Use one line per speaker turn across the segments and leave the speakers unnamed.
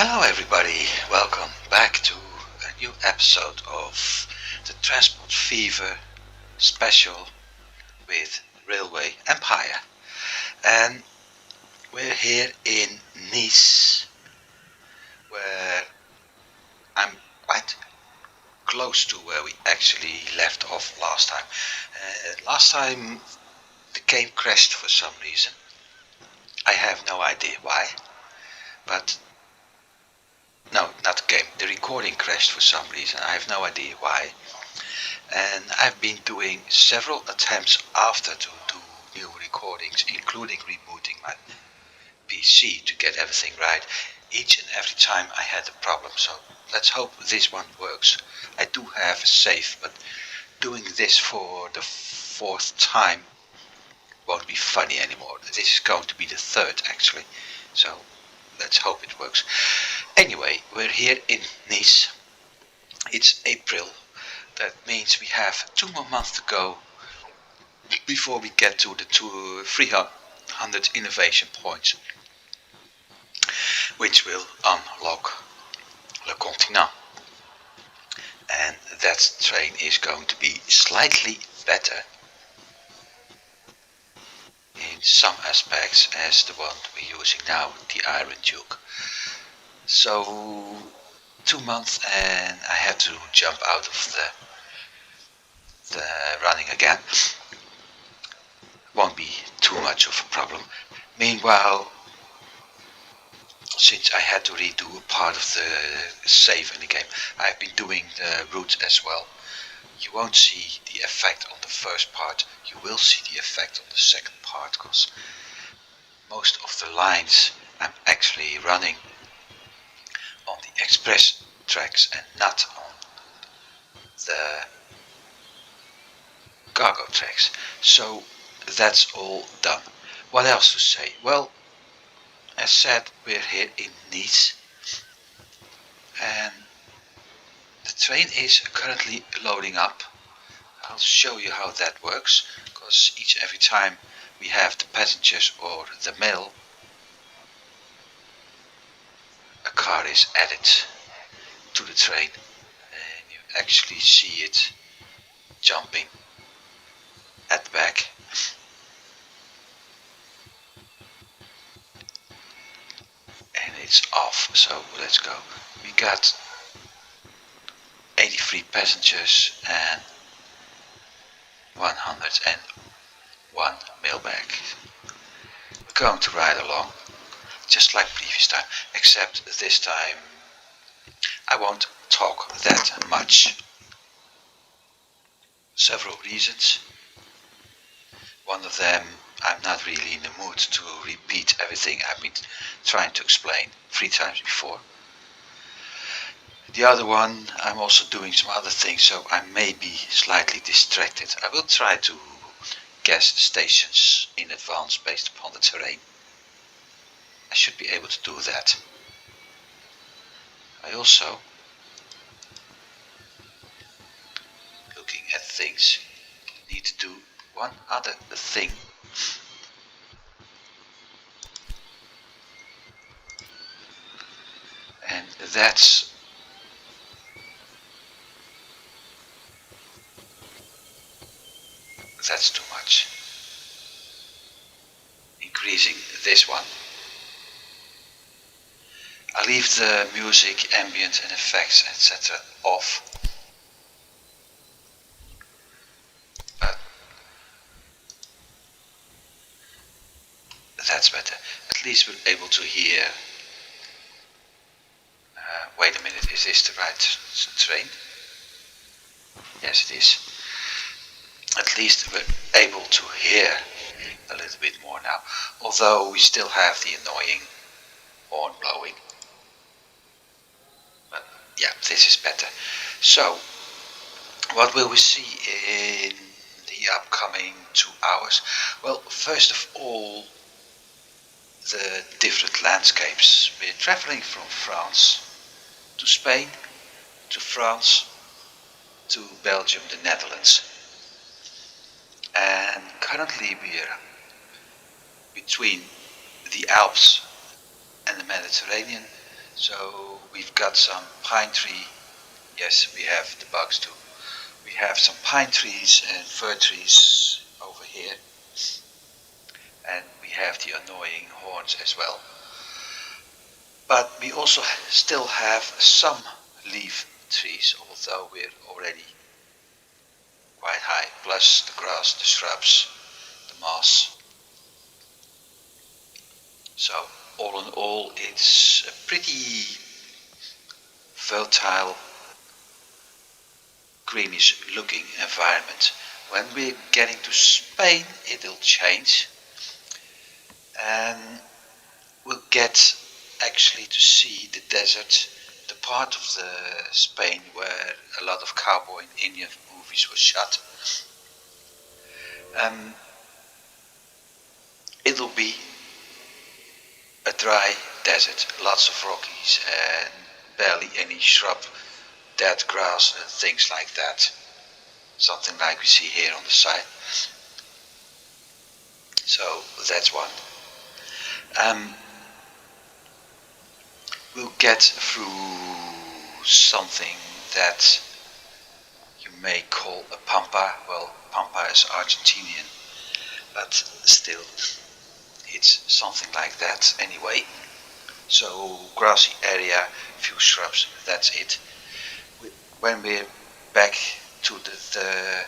Hello, everybody. Welcome back to a new episode of the Transport Fever special with Railway Empire. And we're here in Nice, where I'm quite close to where we actually left off last time. Last time the game crashed for some reason. I have no idea why, but no, not the game. The recording crashed for some reason. I have no idea why. And I've been doing several attempts after to do new recordings, including rebooting my PC to get everything right. Each and every time I had a problem, so let's hope this one works. I do have a save, but doing this for the fourth time won't be funny anymore. This is going to be the third actually, so let's hope it works. Anyway, we're here in Nice. It's April. That means we have 2 more months to go before we get to the 300 innovation points, which will unlock Le Continent. And that train is going to be slightly better in some aspects as the one we're using now, the Iron Duke. So 2 months and I had to jump out of the running again. Won't be too much of a problem. Meanwhile, since I had to redo a part of the save in the game, I've been doing the route as well. You won't see the effect on the first part, you will see the effect on the second part, because most of the lines I'm actually running on the express tracks and not on the cargo tracks. So that's all done. What else to say? Well, as said, we're here in Nice and the train is currently loading up. I'll show you how that works, because each and every time we have the passengers or the mail, a car is added to the train and you actually see it jumping at the back. And it's off, so let's go. We got 83 passengers and 101 mailbag. We're going to ride along, just like previous time, except this time I won't talk that much. Several reasons. One of them, I'm not really in the mood to repeat everything I've been trying to explain 3 times before. The other one, I'm also doing some other things, so I may be slightly distracted. I will try to guess the stations in advance based upon the terrain. I should be able to do that. I also, looking at things, need to do one other thing. And that's too much. Increasing this one. I leave the music, ambient and effects, etc. off. But that's better. At least we're able to hear. Wait a minute, is this the right train? Yes, it is. At least we're able to hear a little bit more now, although we still have the annoying horn blowing. But yeah, this is better. So, what will we see in the upcoming 2 hours? Well, first of all, the different landscapes. We're traveling from France to Spain, to France, to Belgium, the Netherlands. And currently we're between the Alps and the Mediterranean, So we've got some pine tree. Yes, we have the bugs too. We have some pine trees and fir trees over here. And we have the annoying horns as well. But we also still have some leaf trees, although we're already quite high, plus the grass, the shrubs, the moss. So all in all, it's a pretty fertile, greenish looking environment. When we're getting to Spain, it'll change, and we'll get actually to see the desert, the part of the Spain where a lot of cowboy and Indian movies were shot. It'll be a dry desert, lots of rockies and barely any shrub, dead grass and things like that. Something like we see here on the side. So that's one. We'll get through something that you may call a pampa. Well, pampa is Argentinian, but still, it's something like that anyway. So grassy area, few shrubs, that's it. When we're back to the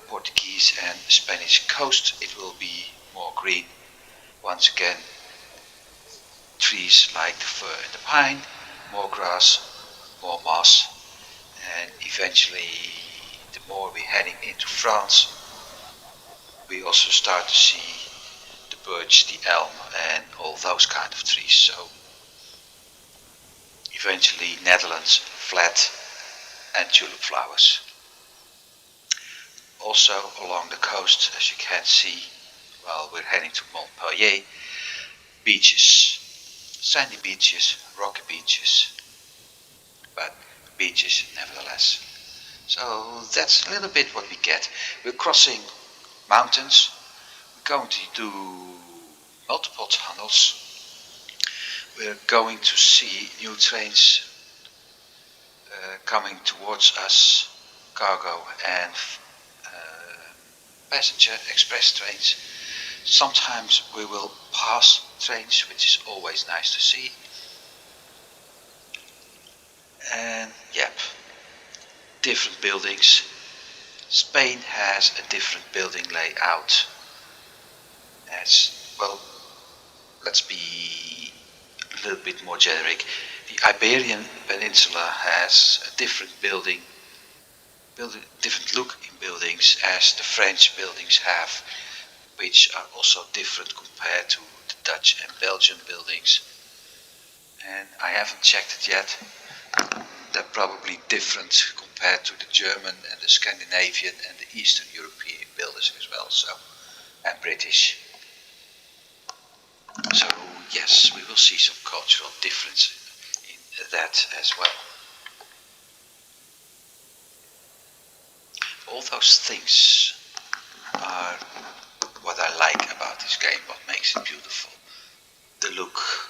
Portuguese and Spanish coast, it will be more green. Once again, trees like the fir and the pine, more grass, more moss, and eventually, the more we're heading into France, we also start to see the birch, the elm, and all those kind of trees. So eventually, Netherlands, flat, and tulip flowers. Also along the coast, as you can see, while we're heading to Montpellier, beaches, sandy beaches, rocky beaches, but beaches nevertheless. So that's a little bit what we get. We're crossing mountains, we're going to do multiple tunnels, we're going to see new trains coming towards us, cargo and passenger express trains. Sometimes we will pass trains, which is always nice to see. And yep, different buildings. Spain has a different building layout. As well, let's be a little bit more generic. The Iberian Peninsula has a different different look in buildings as the French buildings have, which are also different compared to the Dutch and Belgian buildings. And I haven't checked it yet. They're probably different compared to the German and the Scandinavian and the Eastern European buildings as well, so, and British. So yes, we will see some cultural difference in that as well. All those things are what I like about this game, what makes it beautiful. The looks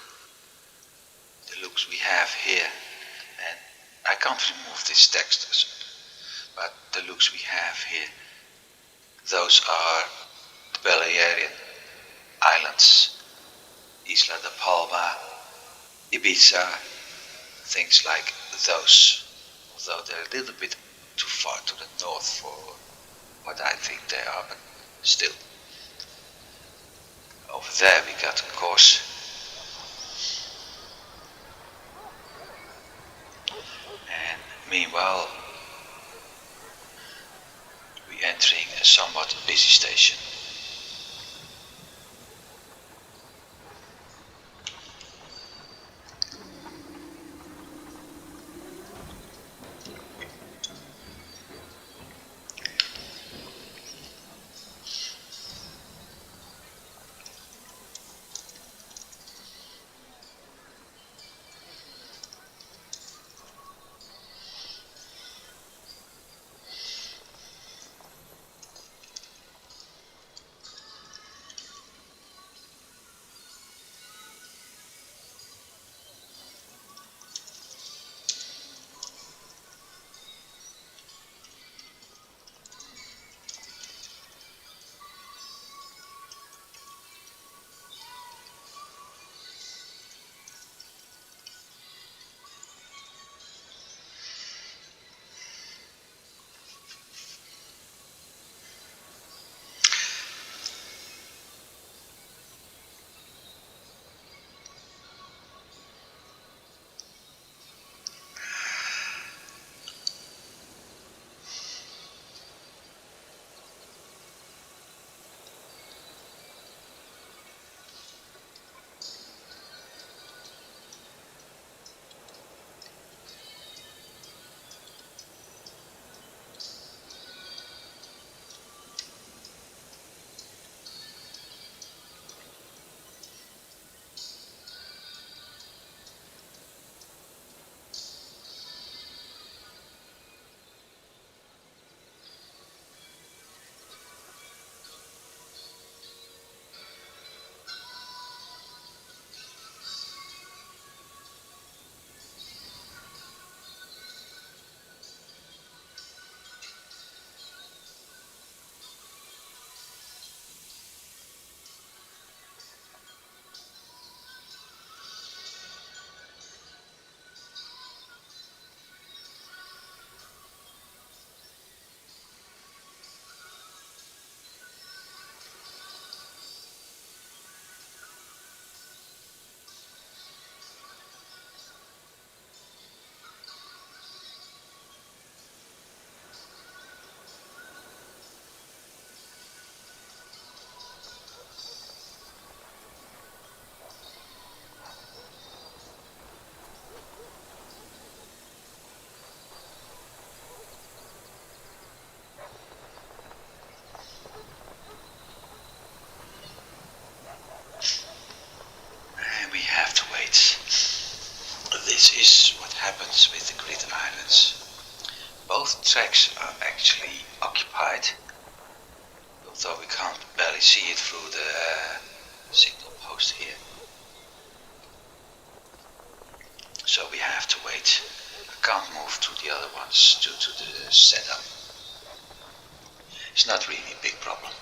we have here, and I can't remove this text, but the looks we have here, those are the Balearian Islands, Isla de Palma, Ibiza, things like those, although they're a little bit too far to the north for what I think they are, but still. Over there we got, of course, and meanwhile we're entering a somewhat busy station. move to the other ones due to the setup. It's not really a big problem.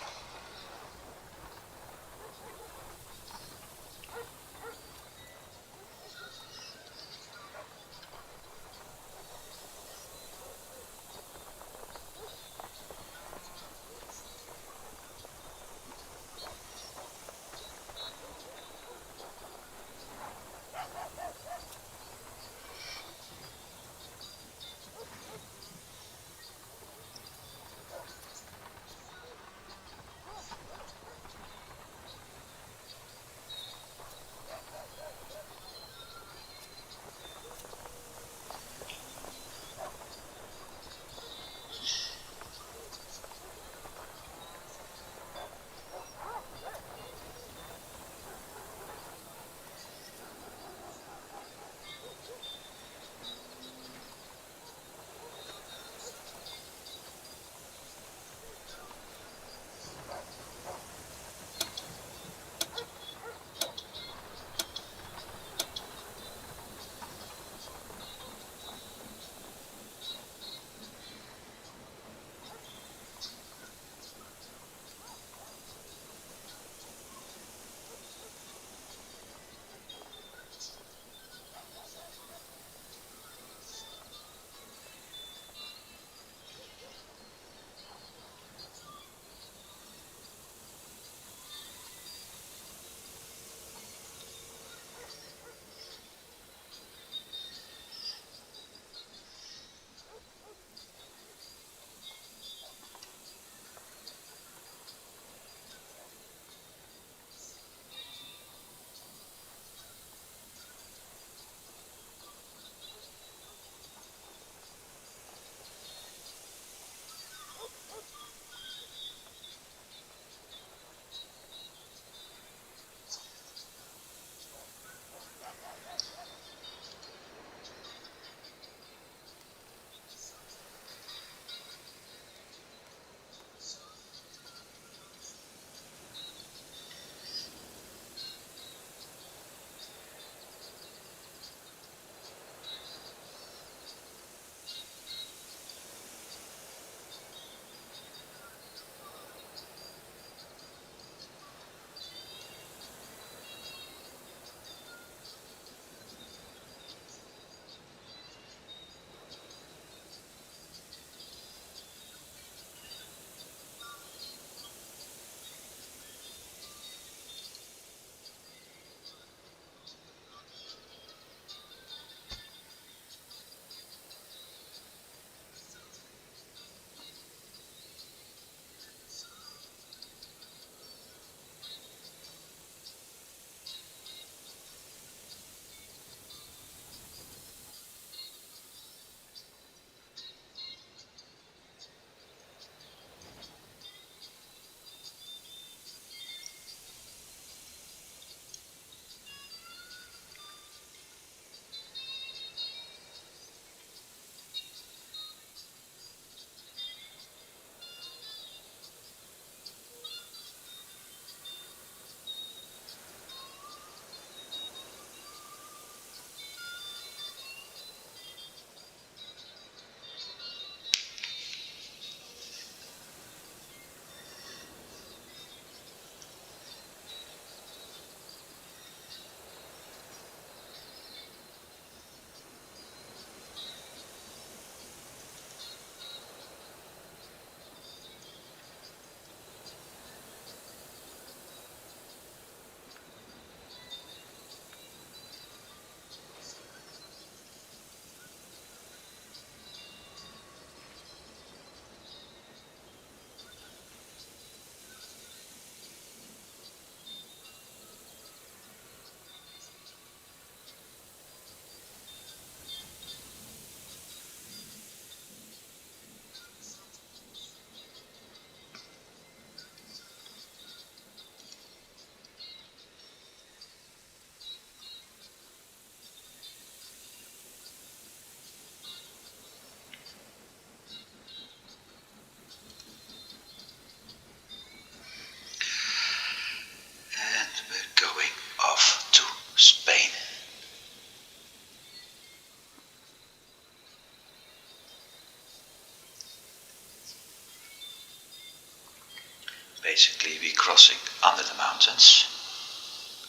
basically we're crossing under the mountains,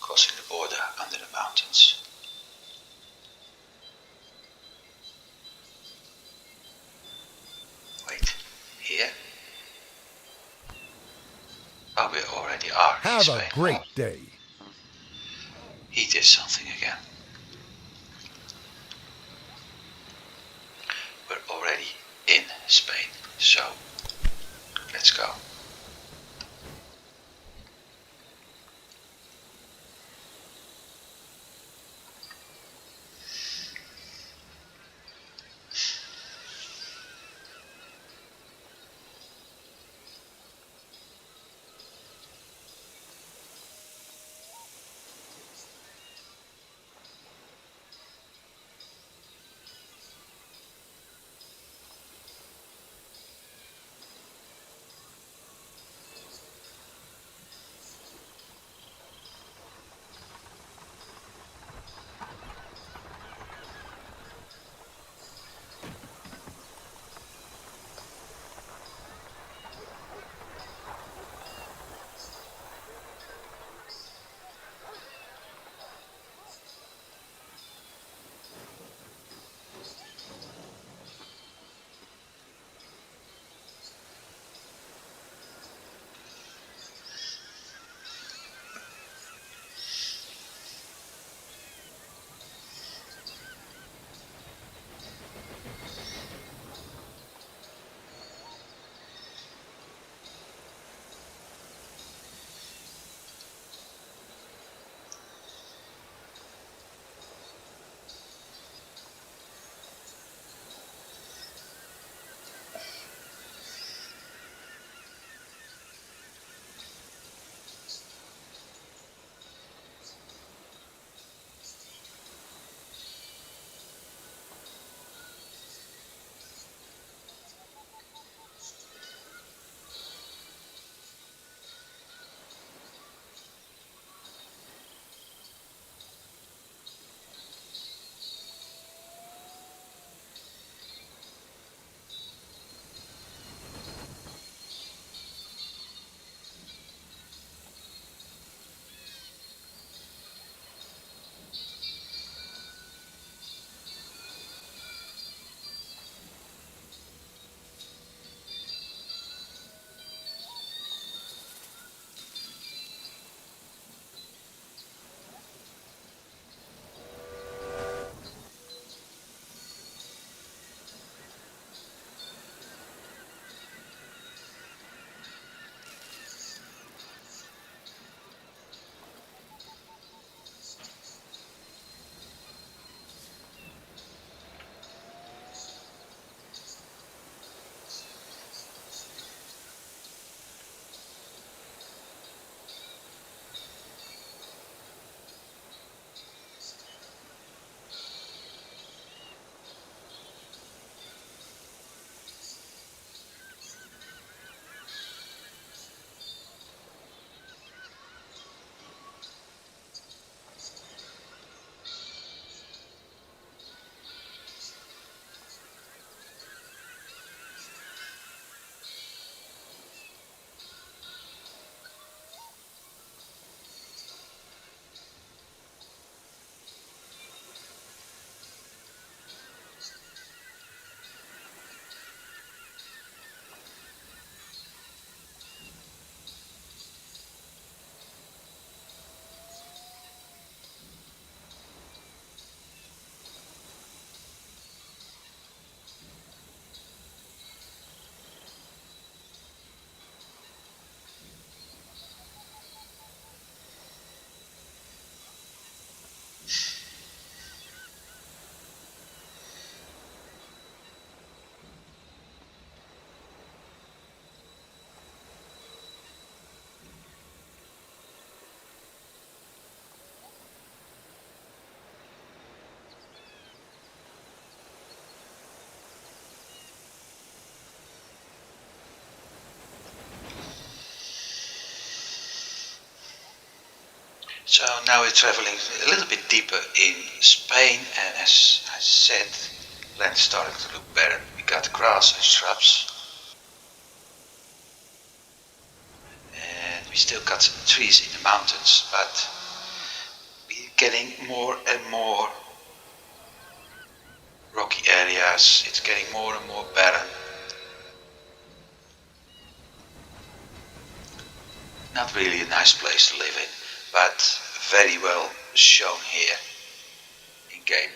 crossing the border under the mountains. Wait, here? Oh, we already are in
Have
Spain.
a great day.
He did something again. We're already in Spain, so let's go. So now we're traveling a little bit deeper in Spain, and as I said, land's starting to look better. We got grass and shrubs, We still got some trees in the mountains, but we're getting more and more rocky areas. It's getting more and more barren. Not really a nice place to live in, but very well shown here in game.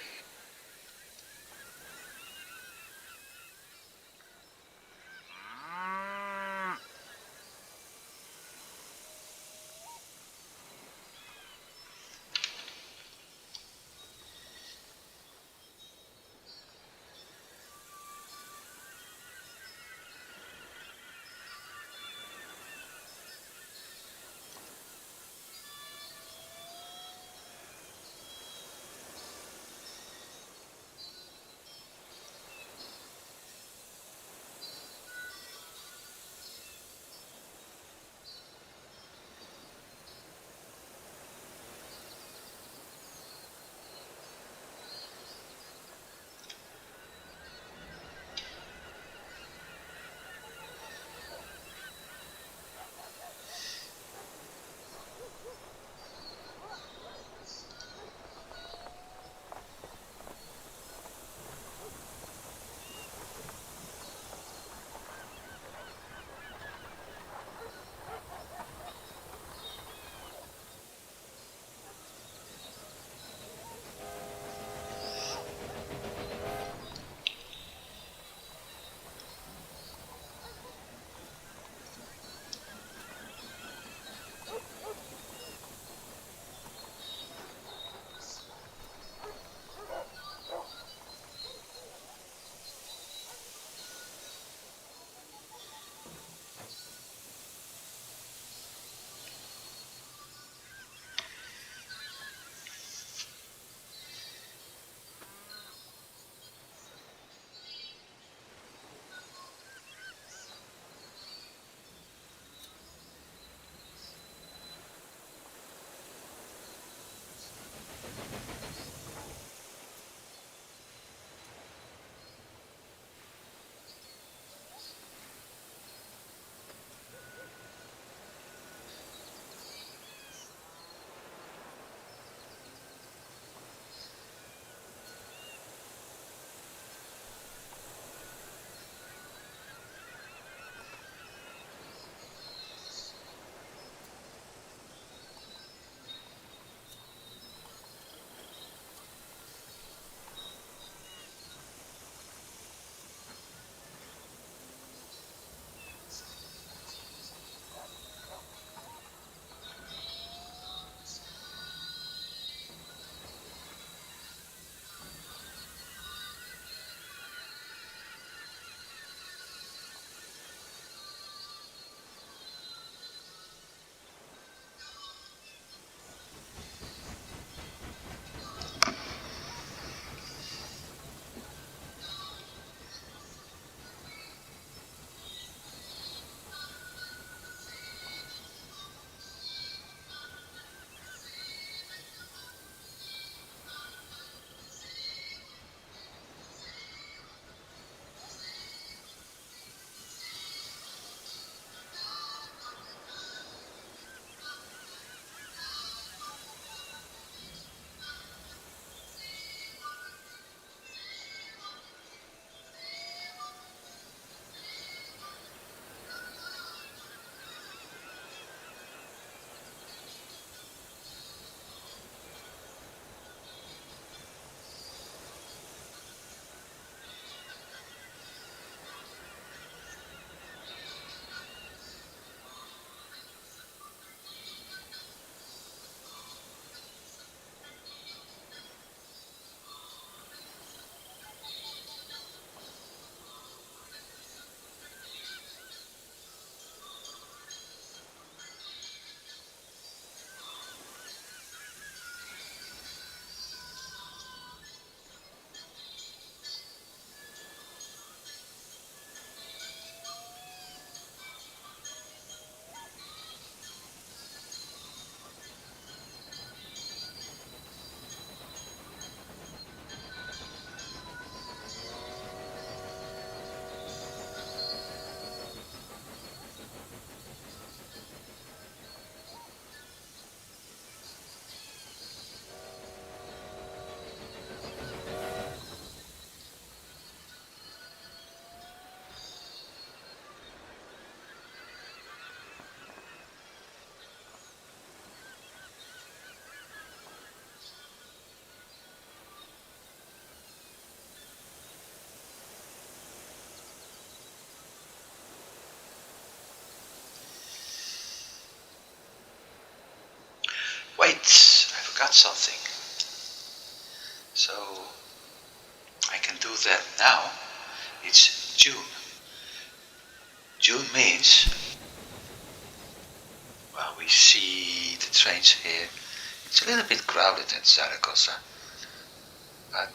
wait, I forgot something. So I can do that now. It's June. June means, well, we see the trains here. It's a little bit crowded at Zaragoza. But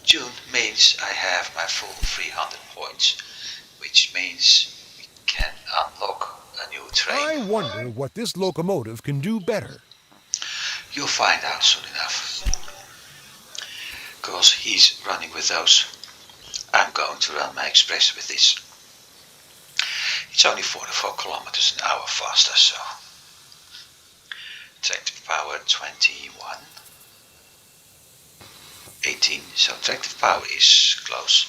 June means I have my full 300 points, which means we can unlock a new train.
I wonder what this locomotive can do better.
You'll find out soon enough. Because he's running with those. I'm going to run my express with this. It's only 44 kilometers an hour faster, so. Tractive power 21. 18. So tractive power is close.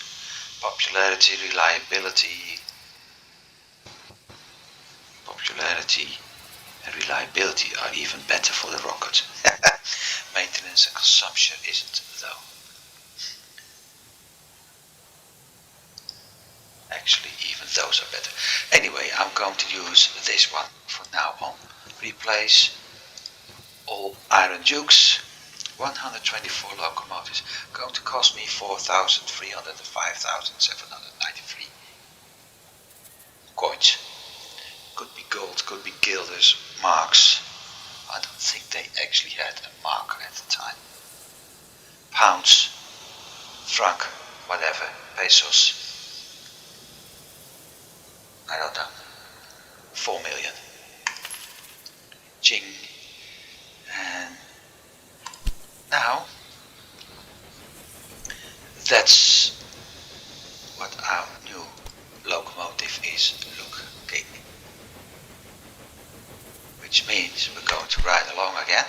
Popularity, reliability. Popularity and reliability are even better for the rocket. Maintenance and consumption isn't, though. Actually, even those are better. Anyway, I'm going to use this one from now on. Replace all Iron Dukes. 124 locomotives. Going to cost me 4,300 and 5,793 coins. Could be gold, could be guilders, marks. I don't think they actually had a mark at the time. Pounds, franc, whatever, pesos. I don't know. 4 million. Ching. And now, that's what our new locomotive is looking. Which means we're going to ride along again.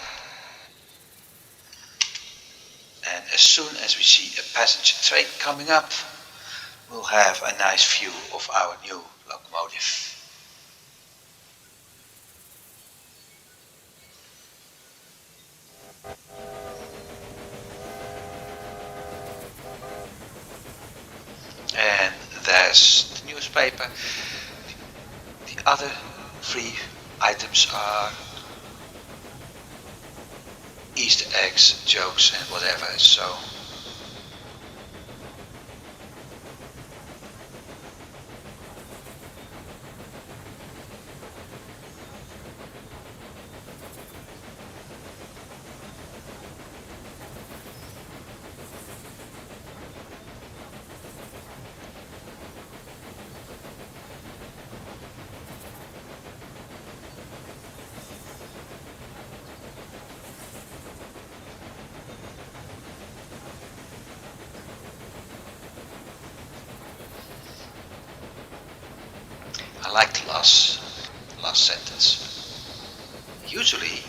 And as soon as we see a passenger train coming up, we'll have a nice view of our new locomotive. And there's the newspaper. The other 3 items are Easter eggs, jokes and whatever, so I like the last sentence. Usually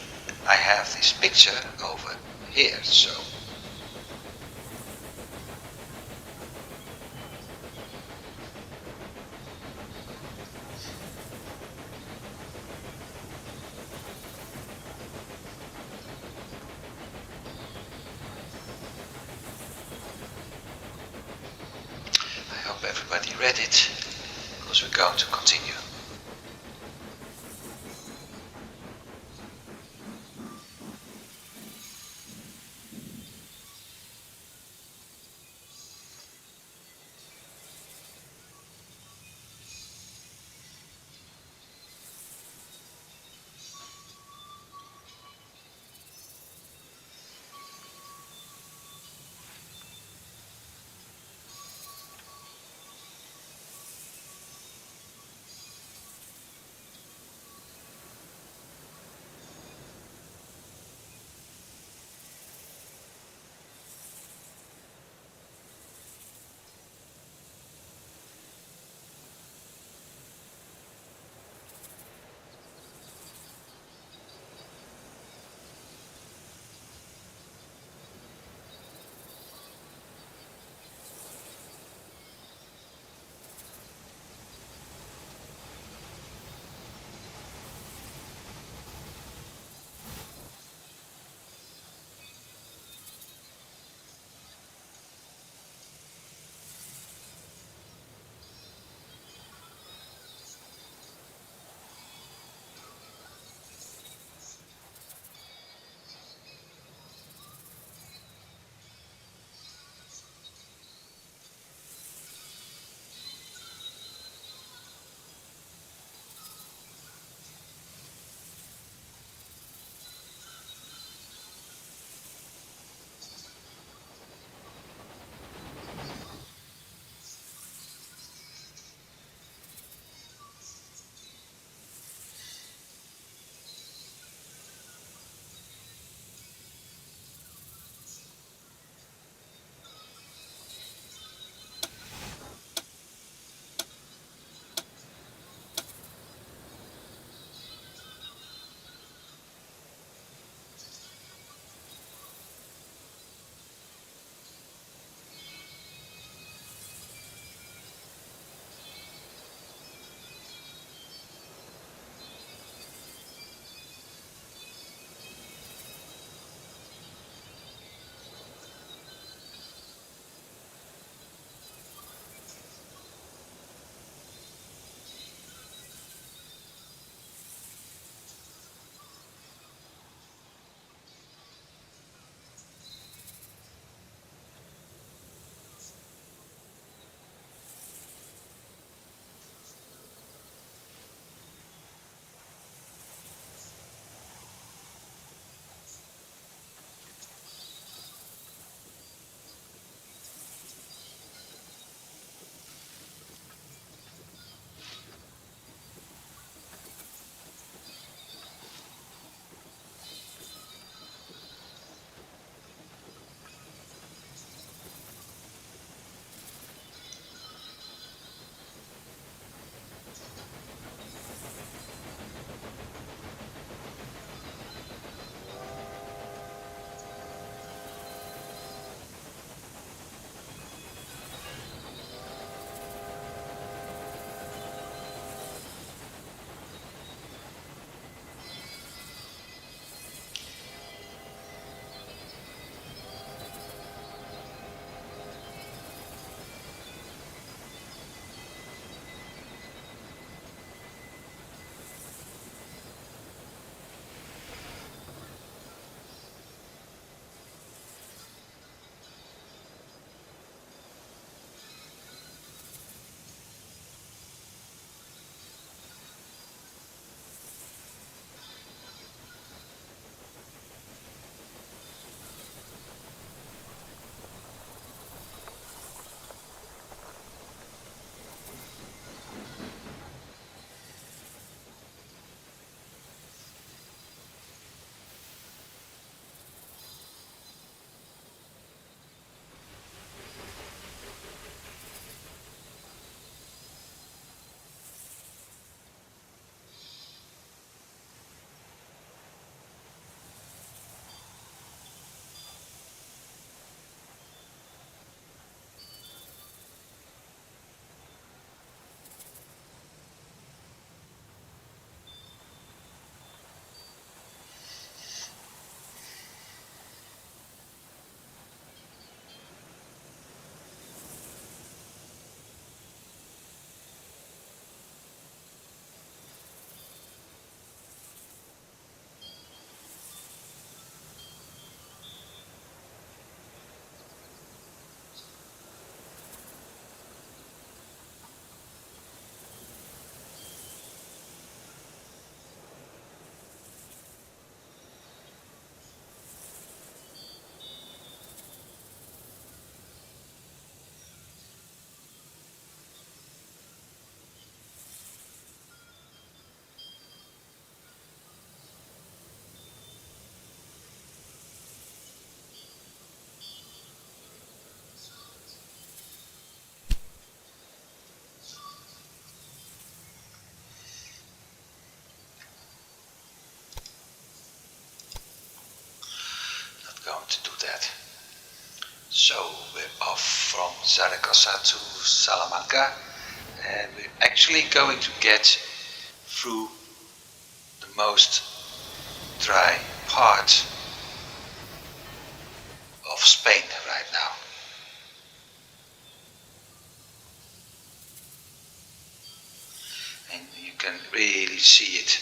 I have this picture over here, so I hope everybody read it, because we're going to continue. going to do that. So we're off from Zaragoza to Salamanca, and we're actually going to get through the most dry part of Spain right now. And you can really see it.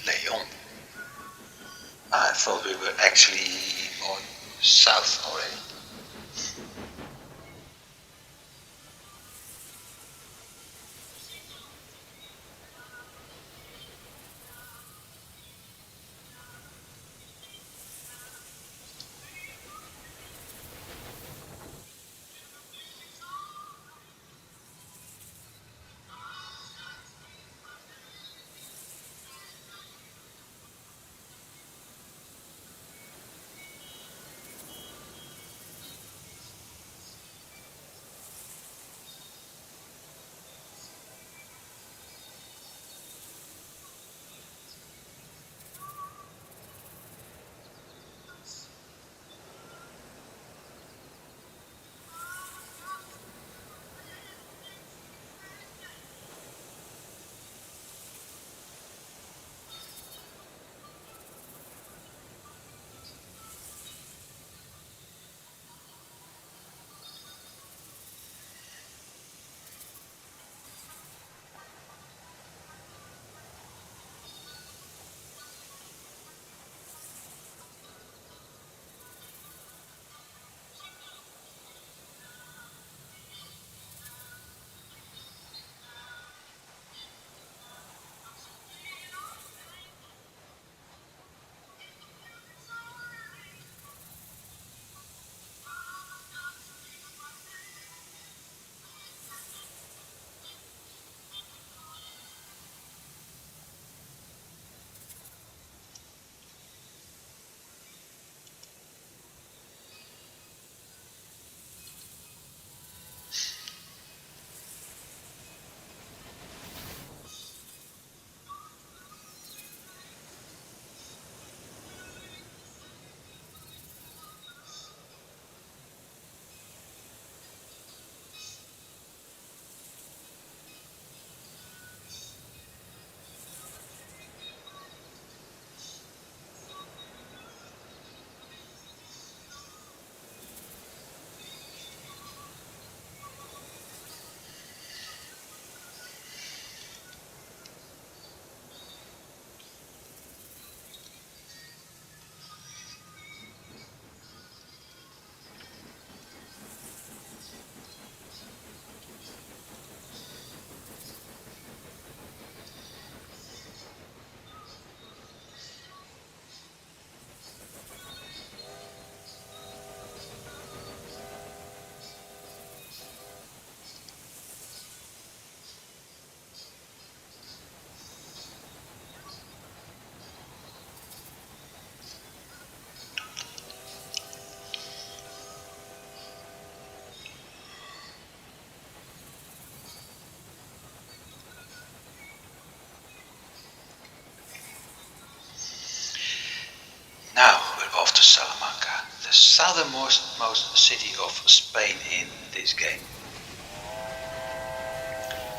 Leon. I thought we were actually more south already. southernmost city of Spain in this game.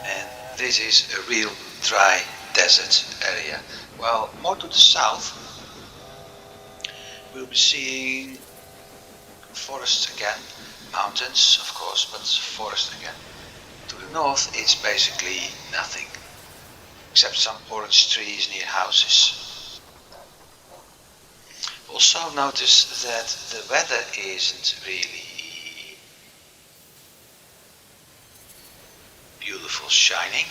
And this is a real dry desert area. While more to the south we'll be seeing forests again, mountains of course, but forest again. To the north it's basically nothing, except some orange trees near houses. Also notice that the weather isn't really beautiful shining,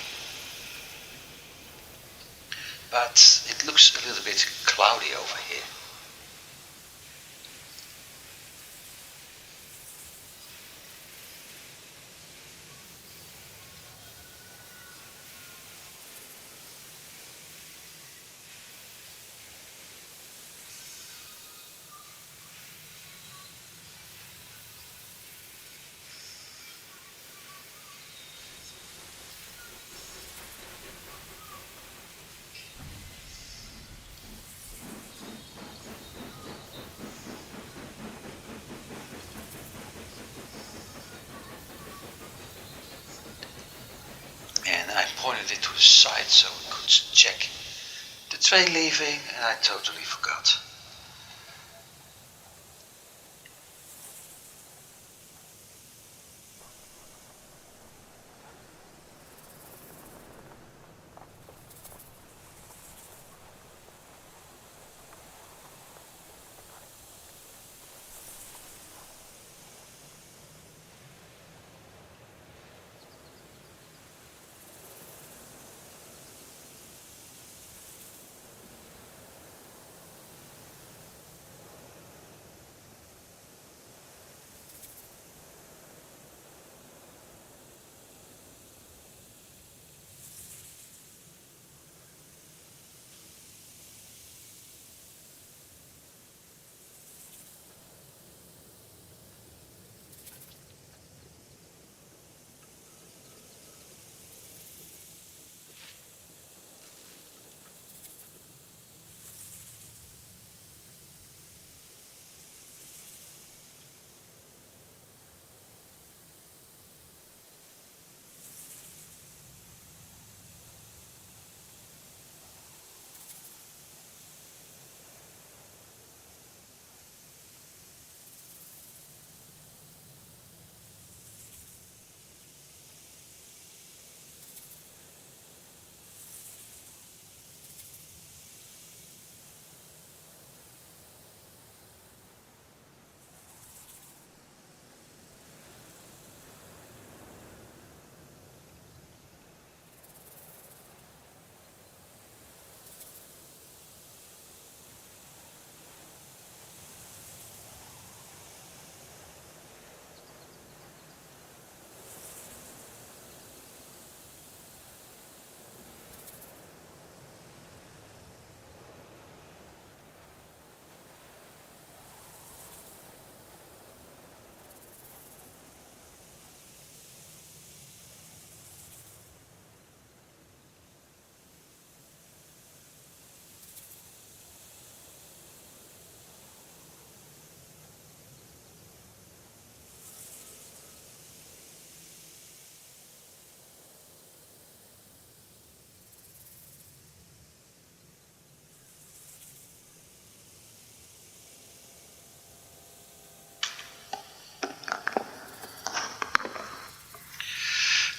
but it looks a little bit cloudy over here. And I pointed it to the side so we could check the train leaving, and I totally forgot.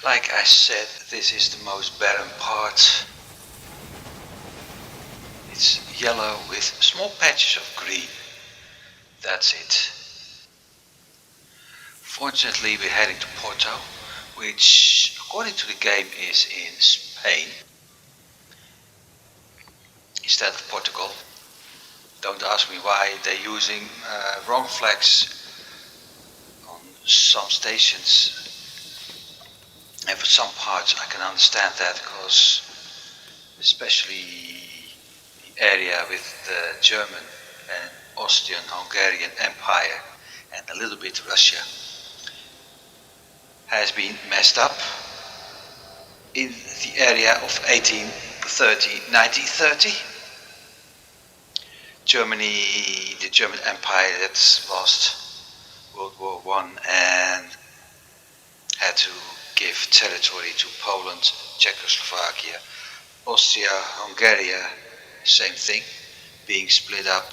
Like I said, this is the most barren part. It's yellow with small patches of green. That's it. Fortunately, we're heading to Porto, which according to the game is in Spain instead of Portugal. Don't ask me why they're using wrong flags on some stations. And for some parts I can understand that, because especially the area with the German and Austrian-Hungarian Empire and a little bit Russia has been messed up in the area of 1930. Germany, the German Empire, that's lost World War One and had to give territory to Poland, Czechoslovakia, Austria-Hungary, same thing, being split up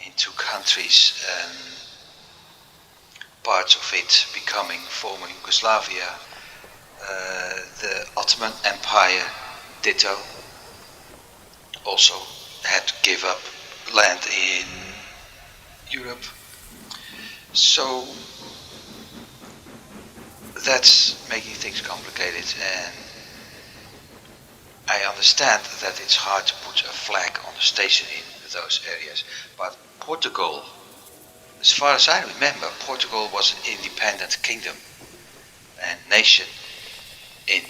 into countries and parts of it becoming former Yugoslavia. The Ottoman Empire, ditto, also had to give up land in Europe. So that's making things complicated, and I understand that it's hard to put a flag on a station in those areas, but Portugal, as far as I remember, Portugal was an independent kingdom and nation in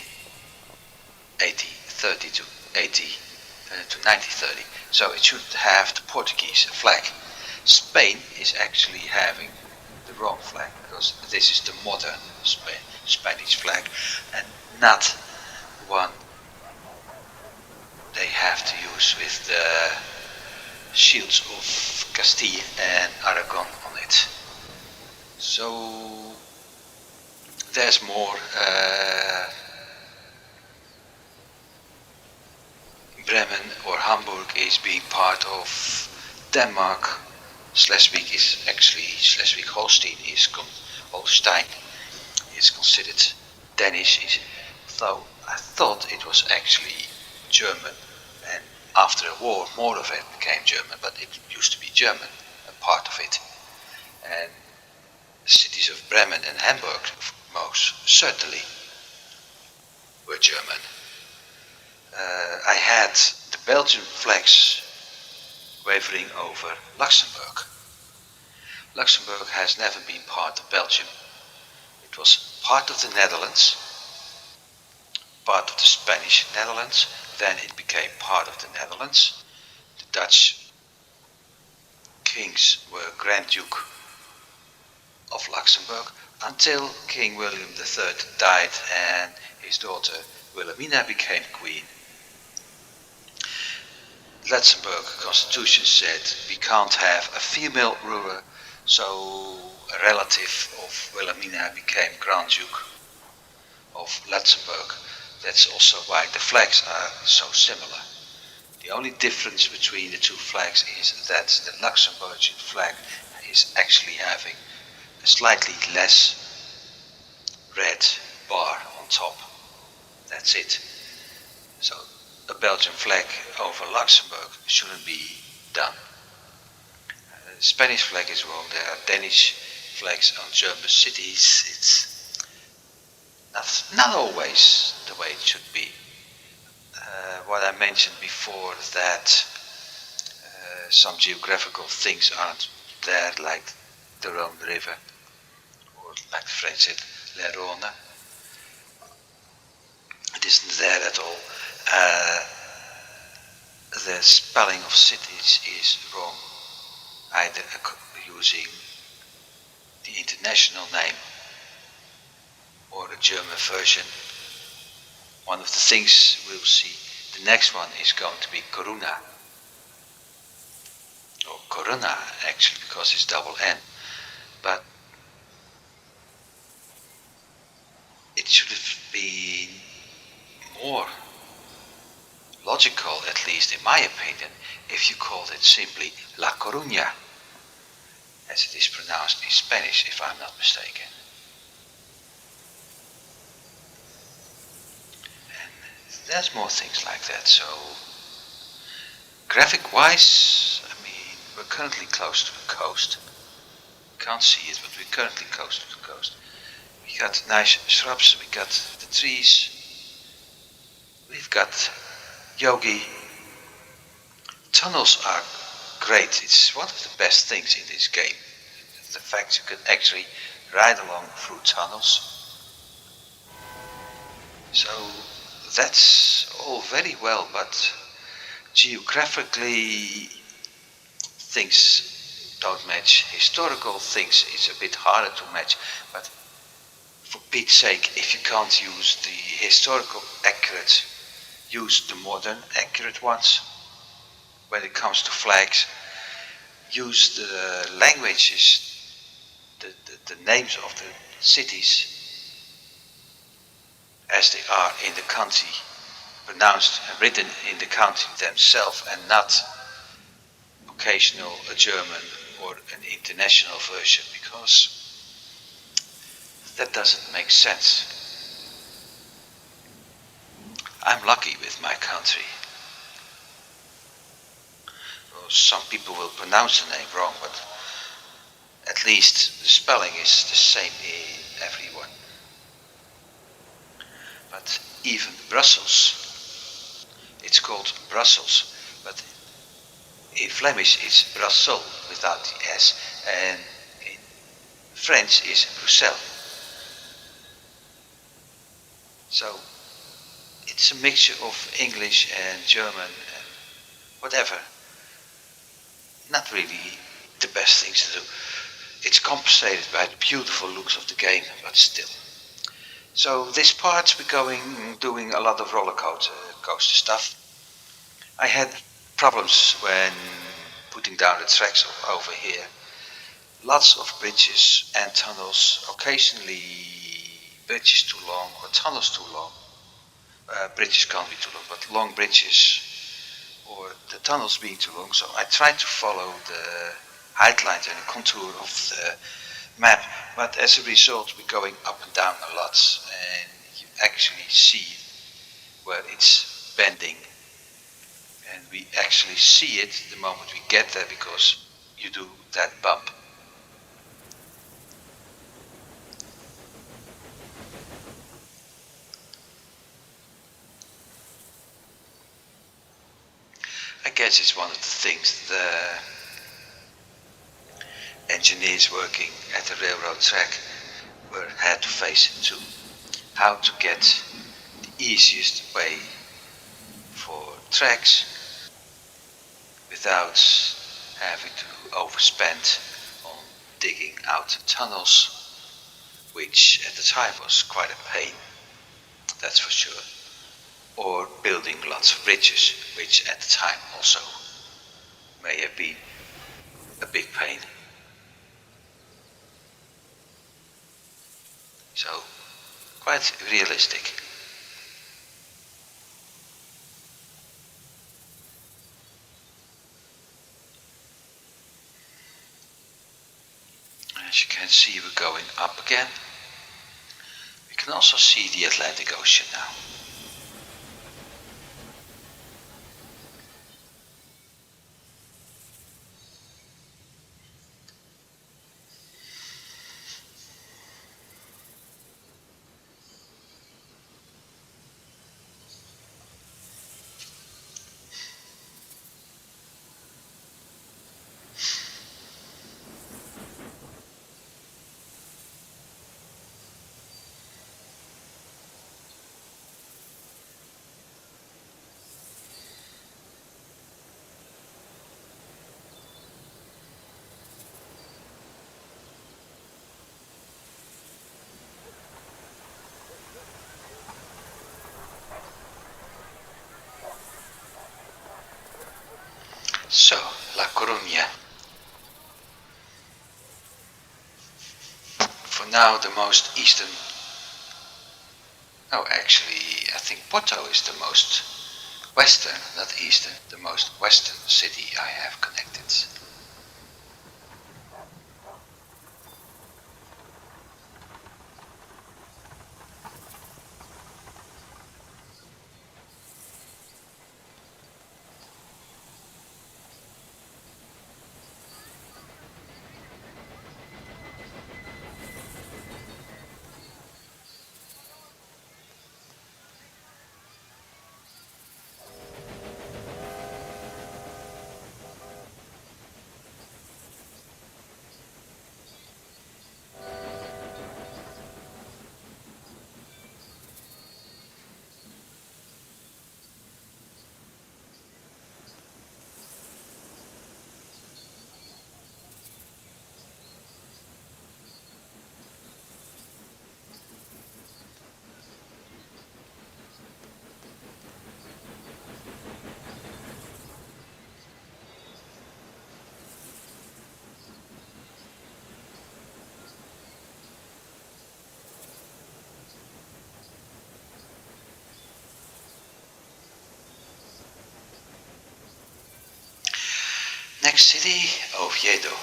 1830 to 1930, so it should have the Portuguese flag. Spain is actually having the wrong flag, because this is the modern Spanish flag and not one they have to use with the shields of Castile and Aragon on it. So there's more. Bremen or Hamburg is being part of Denmark. Schleswig-Holstein Holstein is considered Danish, though I thought it was actually German, and after the war more of it became German, but it used to be German, a part of it. And the cities of Bremen and Hamburg most certainly were German. I had the Belgian flags wavering over Luxembourg. Luxembourg has never been part of Belgium. It was part of the Netherlands, part of the Spanish Netherlands, then it became part of the Netherlands. The Dutch kings were Grand Duke of Luxembourg until King William III died and his daughter Wilhelmina became queen. The Luxembourg constitution said we can't have a female ruler, so a relative of Wilhelmina became Grand Duke of Luxembourg. That's also why the flags are so similar. The only difference between the two flags is that the Luxembourgian flag is actually having a slightly less red bar on top. That's it. So a Belgian flag over Luxembourg shouldn't be done. The Spanish flag is wrong. There are Danish flags on German cities. It's not always the way it should be. What I mentioned before, that some geographical things aren't there, like the Rhone River, or like the French said, La Rhône. It isn't there at all. The spelling of cities is wrong, either using the international name or the German version. One of the things we'll see, the next one is going to be Corona, or Corona actually, because it's double N, but it should have been more logical, at least in my opinion, if you called it simply La Coruña, as it is pronounced in Spanish, if I'm not mistaken. And there's more things like that. So graphic wise, I mean, we're currently close to the coast. You can't see it, but we're currently close to the coast. We got nice shrubs, we got the trees, we've got Yogi. Tunnels are great. It's one of the best things in this game. The fact you can actually ride along through tunnels. So that's all very well, but geographically things don't match. Historical things is a bit harder to match, but for Pete's sake, if you can't use the historical accurate, use the modern accurate ones. When it comes to flags, use the languages the names of the cities as they are in the country, pronounced and written in the country themselves, and not occasional a German or an international version, because that doesn't make sense. I'm lucky with my country. Well, some people will pronounce the name wrong, but at least the spelling is the same in everyone. But even Brussels, it's called Brussels, but in Flemish it's Brussels without the S, and in French is Bruxelles. So it's a mixture of English and German and whatever. Not really the best things to do. It's compensated by the beautiful looks of the game, but still. So this part we're doing a lot of roller coaster stuff. I had problems when putting down the tracks over here. Lots of bridges and tunnels, occasionally bridges too long or tunnels too long. Bridges can't be too long, but long bridges or the tunnels being too long. So I tried to follow the height lines and the contour of the map, but as a result we're going up and down a lot, and you actually see where it's bending, and we actually see it the moment we get there because you do that bump. I guess it's one of the things the engineers working at the railroad track had to face too. How to get the easiest way for tracks without having to overspend on digging out tunnels, which at the time was quite a pain, that's for sure, or building lots of bridges, which at the time also may have been a big pain. So, quite realistic. As you can see, we're going up again. We can also see the Atlantic Ocean now. So, La Coruña. For now, the most eastern. Oh, actually, I think Porto is the most western, not eastern, the most western city I have connected. city, Oviedo.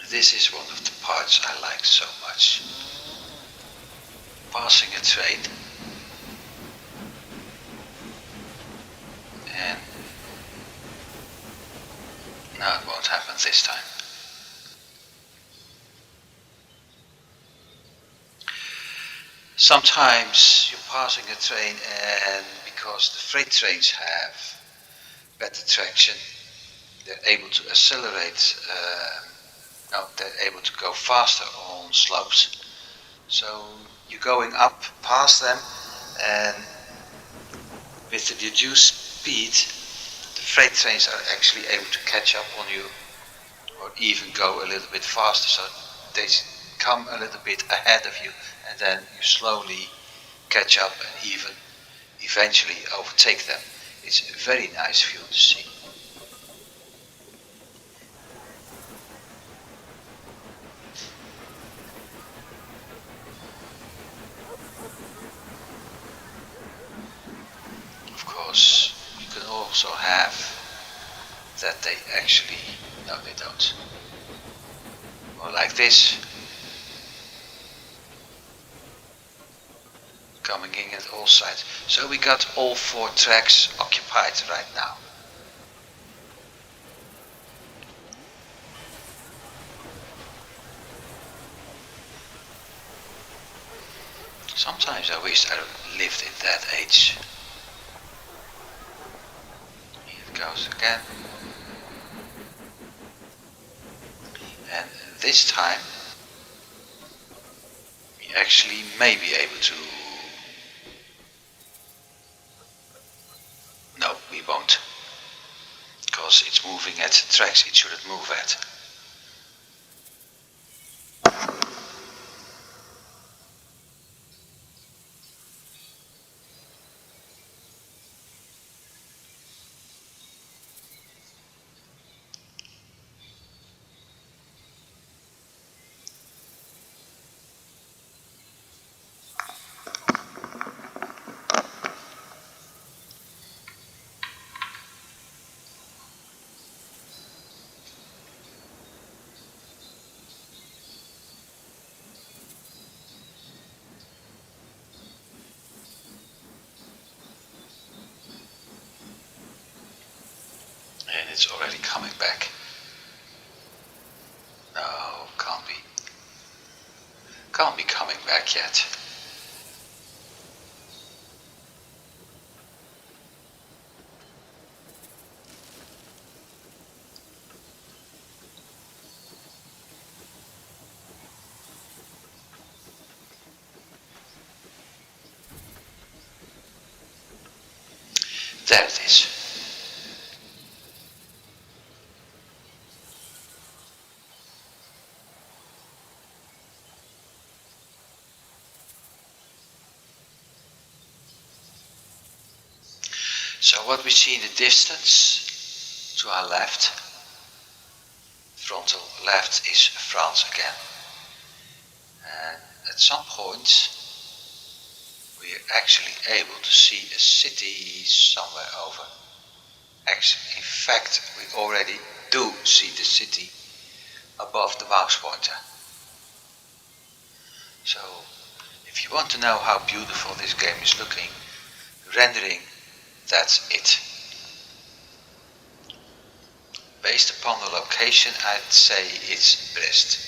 This is one of the parts I like so much. Passing a train and no, it won't happen this time. Sometimes you're passing a train and because the freight trains have better traction, they're able to accelerate, they're able to go faster on slopes. So you're going up past them and with the reduced speed, the freight trains are actually able to catch up on you or even go a little bit faster. So they come a little bit ahead of you and then you slowly catch up and even eventually overtake them. It's a very nice view to see. Of course, you can also have that they actually, no they don't. Or like this, coming in at all sides. So we got all 4 tracks occupied right now. Sometimes I wish I lived in that age. Here it goes again. And this time we actually may be able to. No, we won't. Because it's moving at tracks it shouldn't move at. It's already coming back. No, can't be. Can't be coming back yet. There it is. So what we see in the distance to our left, frontal left, is France again. And at some point we are actually able to see a city somewhere over. Actually, in fact, we already do see the city above the mouse pointer. So if you want to know how beautiful this game is looking, rendering, that's it. Based upon the location, I'd say it's Brest.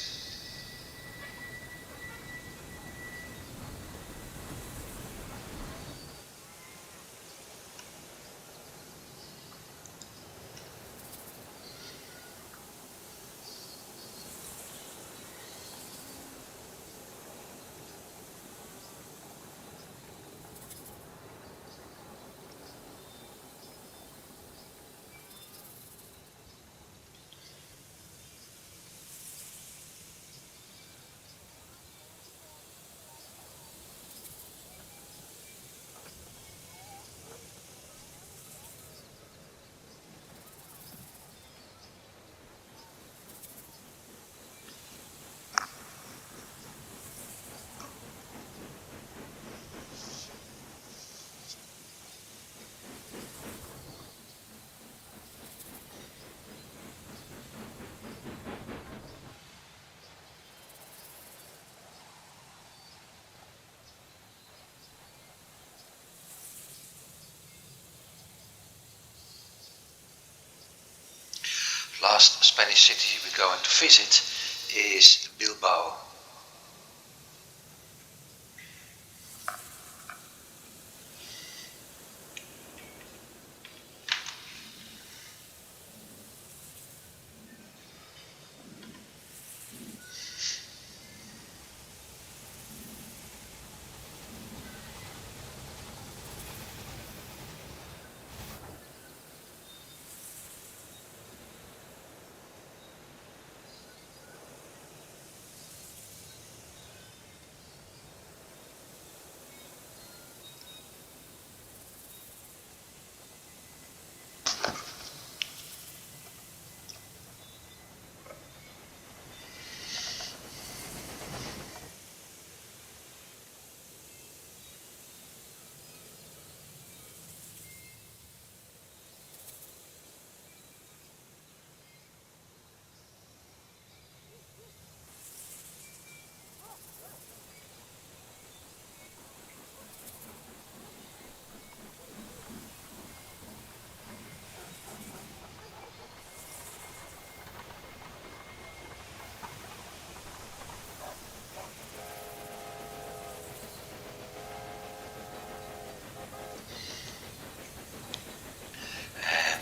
Last Spanish city we're going to visit is Bilbao.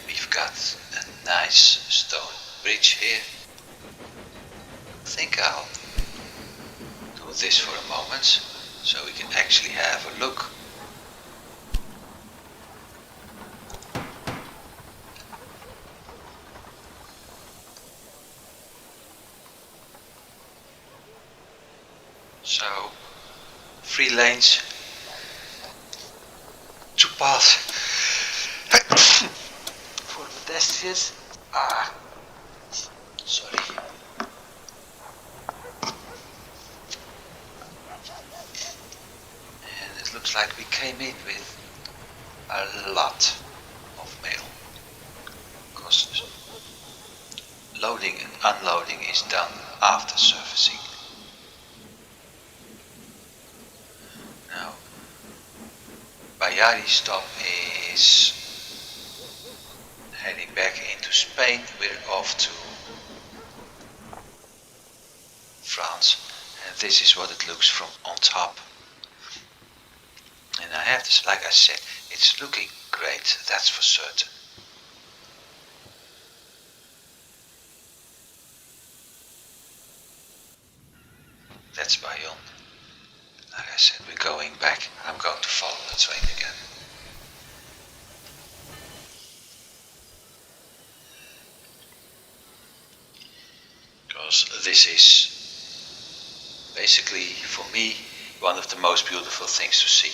We've got a nice stone bridge here. I think I'll do this for a moment so we can actually have a look. So 3 lanes, 2 paths for pedestrians. Sorry. And it looks like we came in with a lot of mail, because loading and unloading is done after surfacing. Now, Bayari stop is heading back into to Spain, we're off to France, and this is what it looks from on top. And I have this, like I said, it's looking great, that's for certain. That's Bayonne. Like I said, we're going back. I'm going to follow the train again. Because this is basically, for me, one of the most beautiful things to see.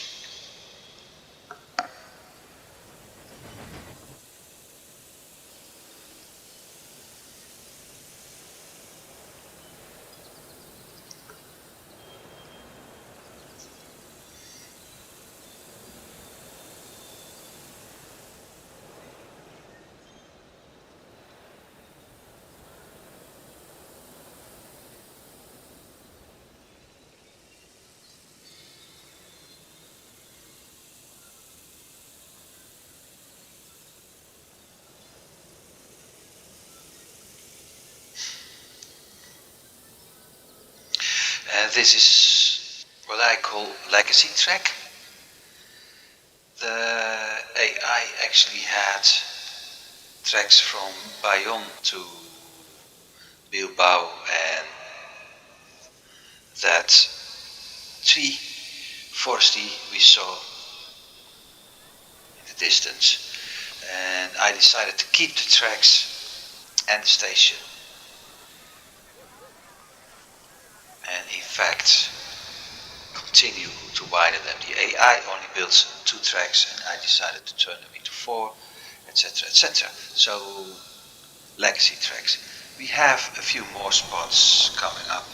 This is what I call legacy track. The AI actually had tracks from Bayonne to Bilbao, and that tree foresty we saw in the distance, and I decided to keep the tracks and the station, and in fact continue to widen them. The AI only builds 2 tracks, and I decided to turn them into 4, etc, etc. So legacy tracks. We have a few more spots coming up.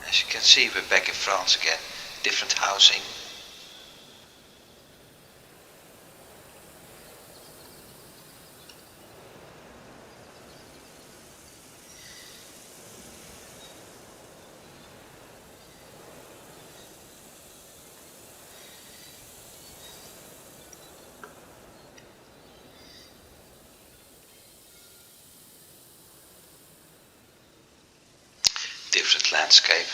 As you can see, we're back in France again. Different housing. Different landscape.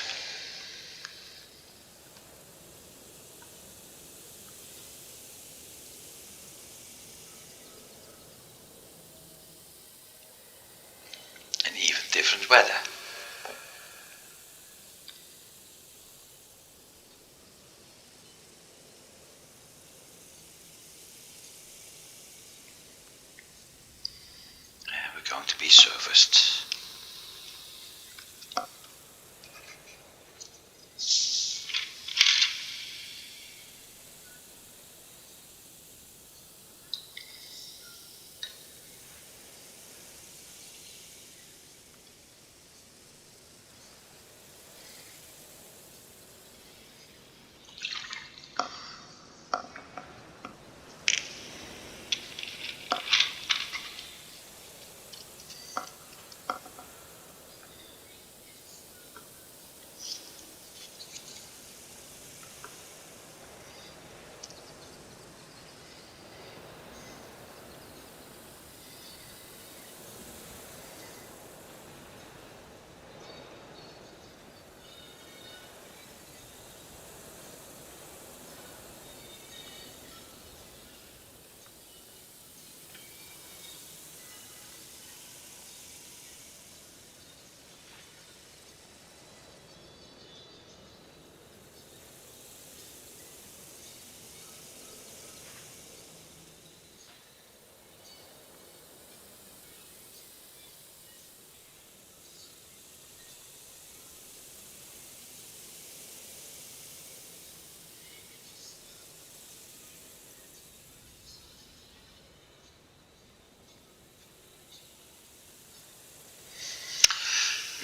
And even different weather. We're going to be serviced.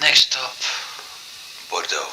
Next stop, Bordeaux.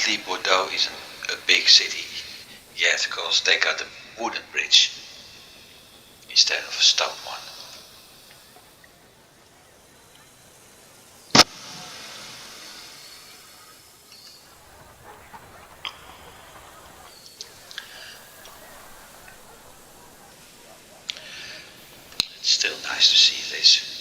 apparently Bordeaux isn't a big city yet, because they got a wooden bridge instead of a stone one. It's still nice to see this.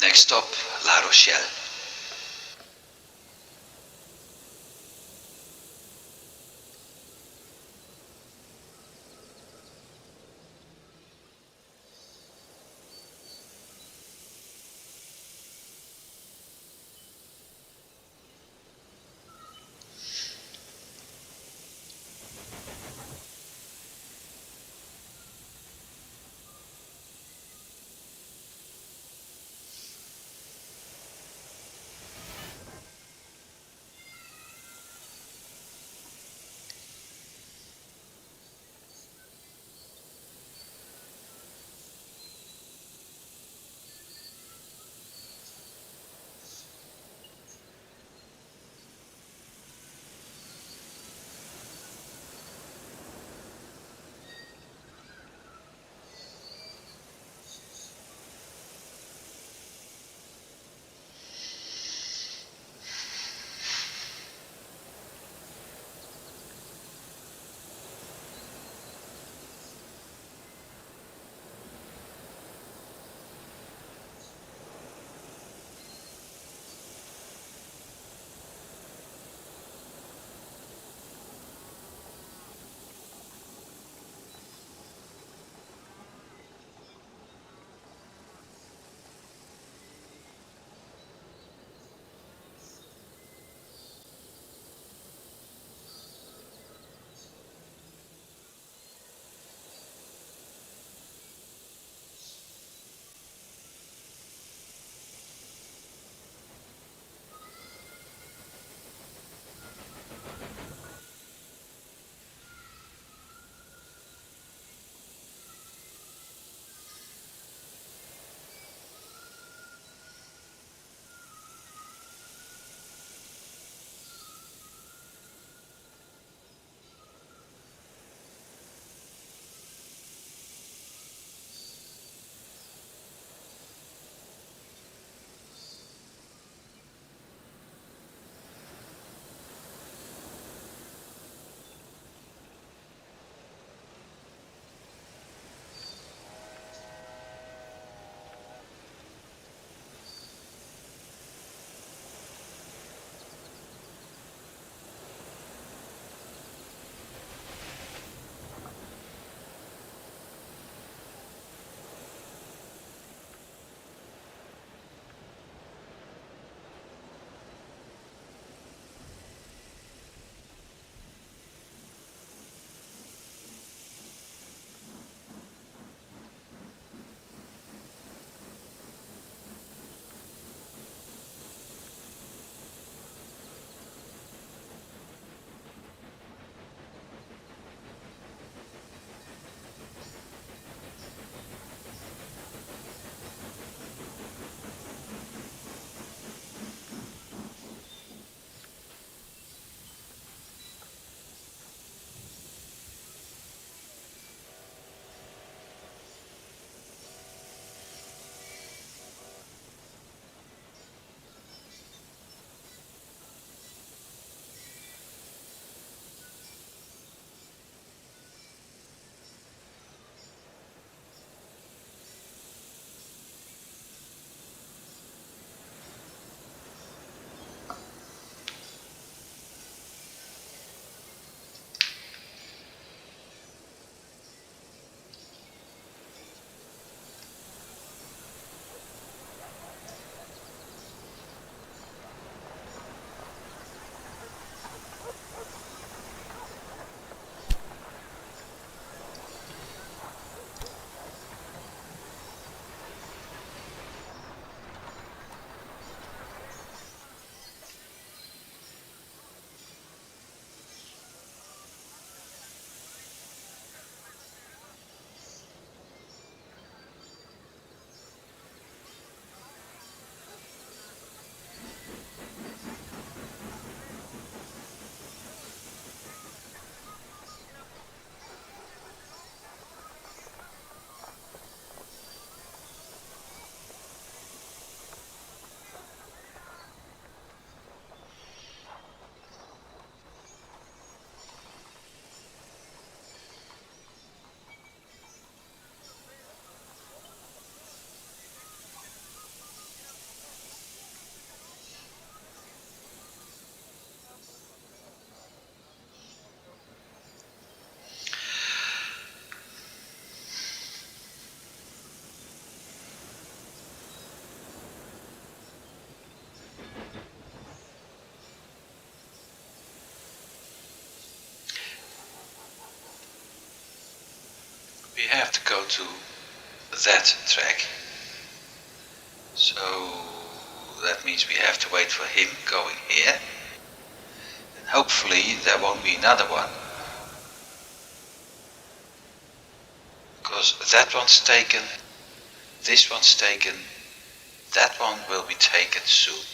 Next stop, La Rochelle. we have to go to that track. So that means we have to wait for him going here. And hopefully there won't be another one. Because that one's taken, this one's taken, that one will be taken soon.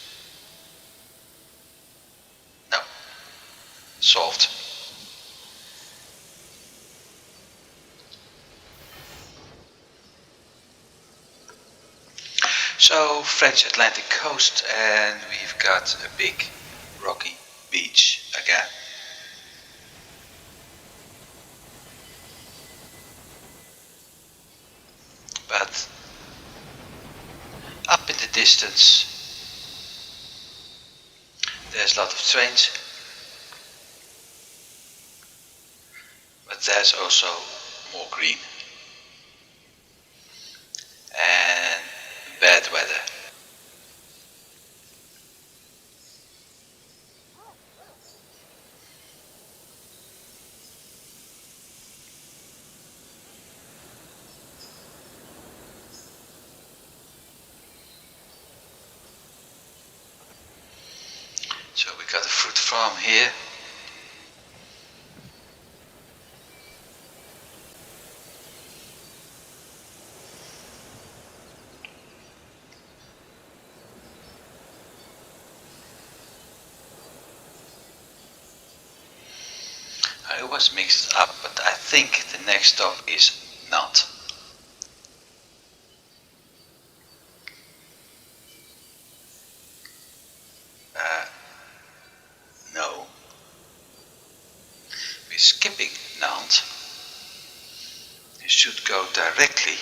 No. Solved. So, French Atlantic coast, and we've got a big rocky beach again. But up in the distance there's a lot of trains, but there's also more green and bad weather. So we got a fruit farm here. I always mix it up, but I think the next stop is not. No. We're skipping Nantes. You should go directly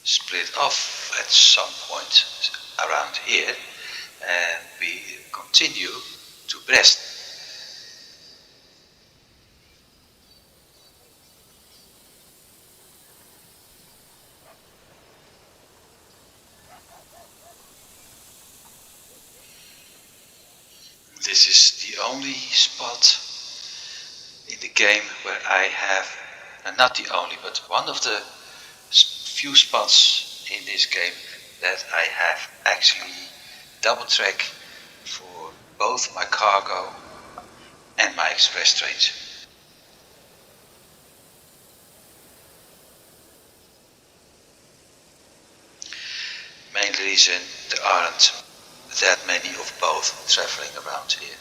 split off at some point around here, and we continue to Brest. This is the only spot in the game where I have, not the only, but one of the few spots in this game that I have actually double track for both my cargo and my express trains. Main reason there aren't that many of both traveling around here.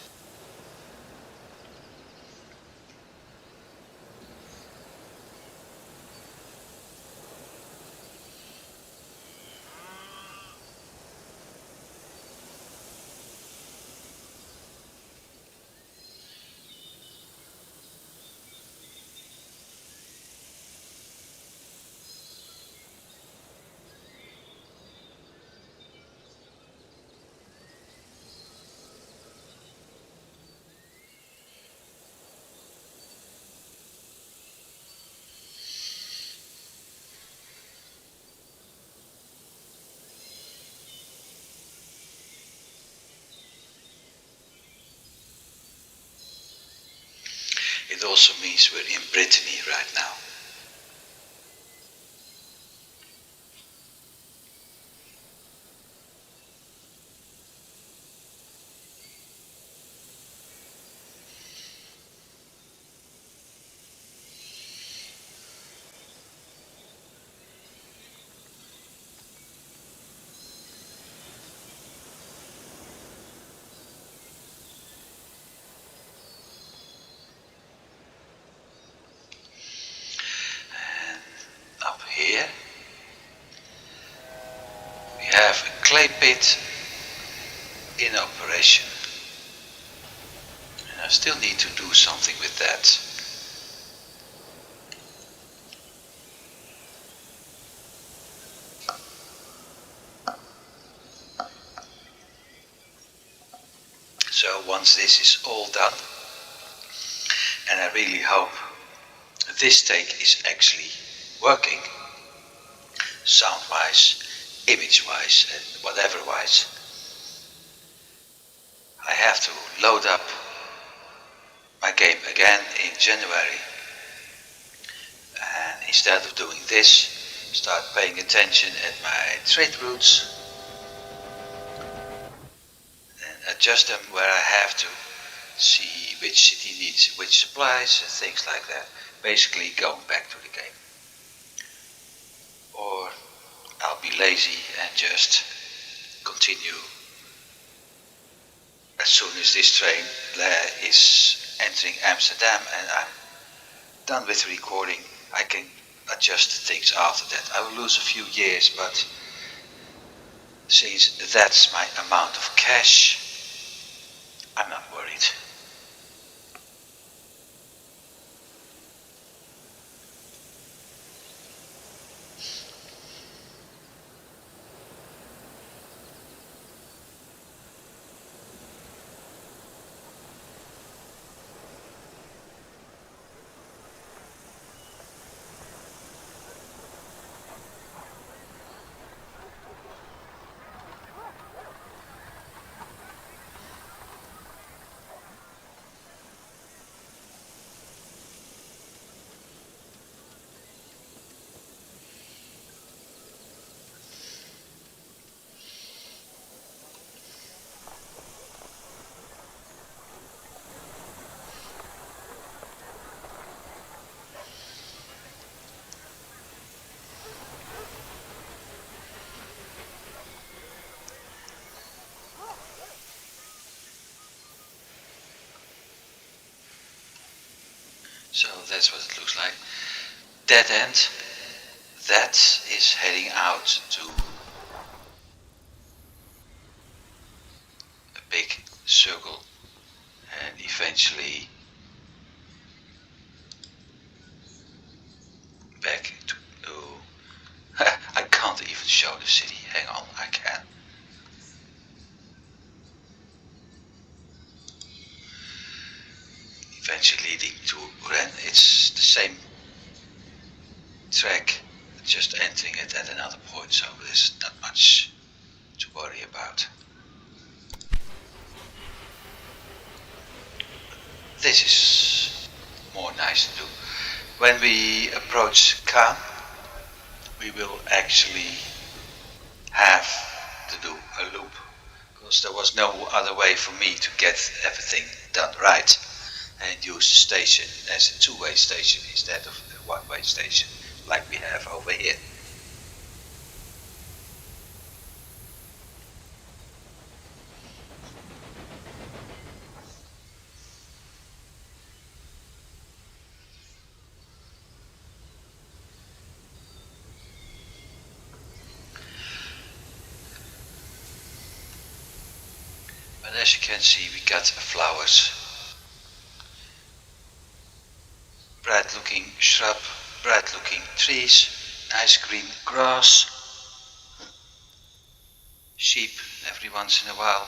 It also means we're in Brittany right now. Here we have a clay pit in operation, and I still need to do something with that. So once this is all done, and I really hope this take is actually working, sound wise, image wise, and whatever wise, I have to load up my game again in January. And instead of doing this, start paying attention at my trade routes and adjust them where I have to, see which city needs which supplies and things like that. Basically going back to the game. Or I'll be lazy and just continue as soon as this train is entering Amsterdam and I'm done with the recording. I can adjust things after that. I will lose a few years, but since that's my amount of cash, I'm not worried. So that's what it looks like. Dead end, that is heading out to a big circle and eventually back to... Oh, I can't even show the city. Hang on, I can. Eventually leading to Rennes. It's the same track, just entering it at another point, so there's not much to worry about. This is more nice to do. When we approach Cannes, we will actually have to do a loop, because there was no other way for me to get everything done right and use the station as a two-way station instead of a one-way station like we have over here. But as you can see, we got flowers, bright looking shrub, bright looking trees, nice green grass, sheep every once in a while.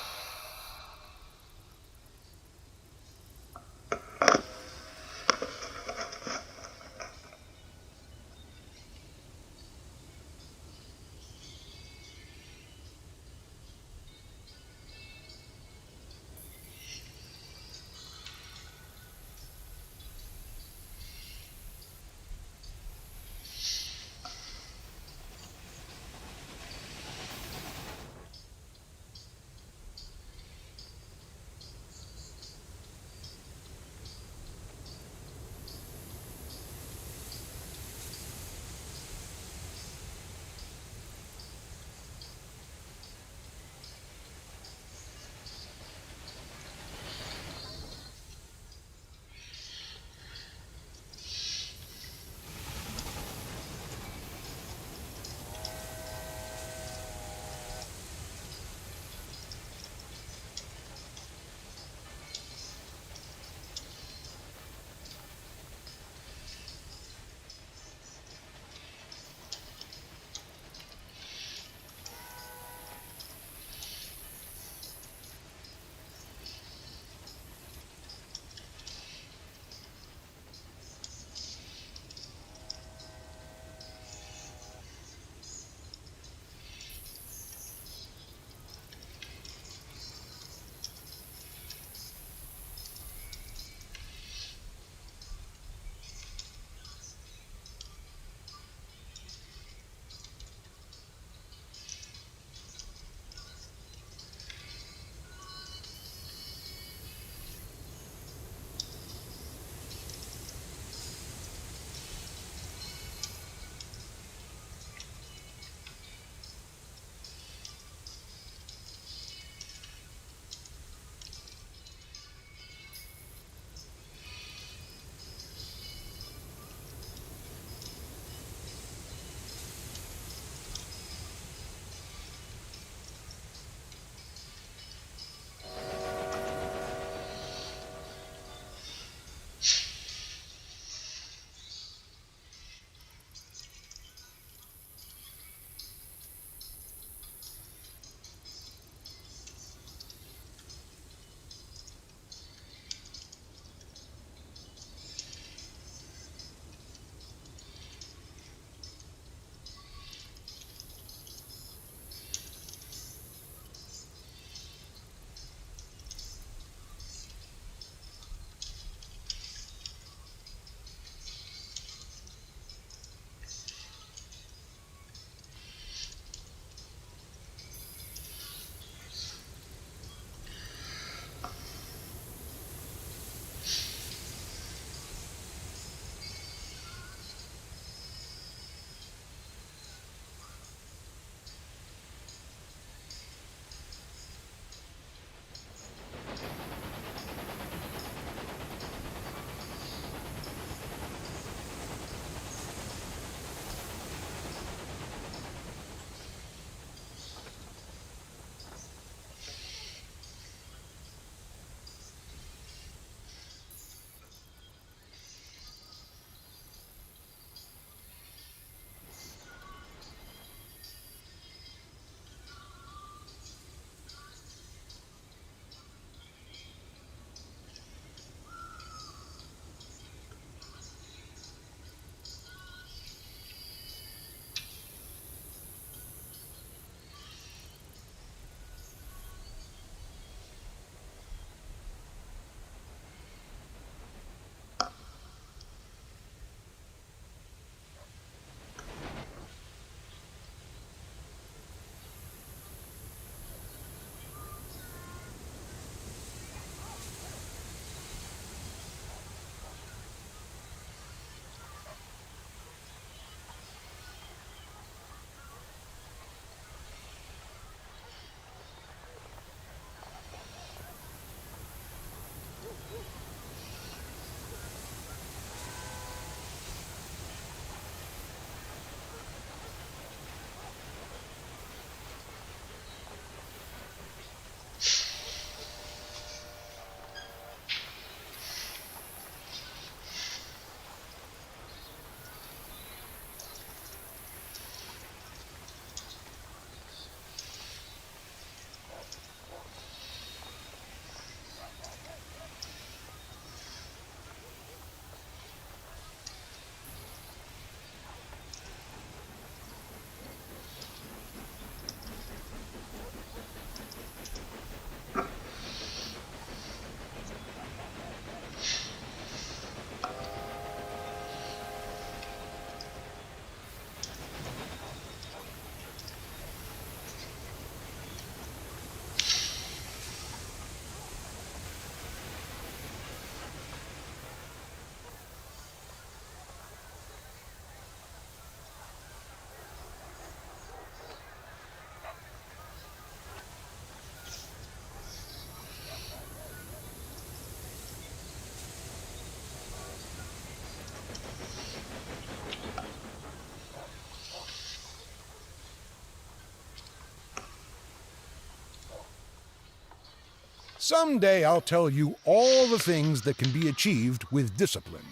Someday I'll tell you all the things that can be achieved with discipline.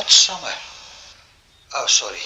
Godsamme. Oh, sorry.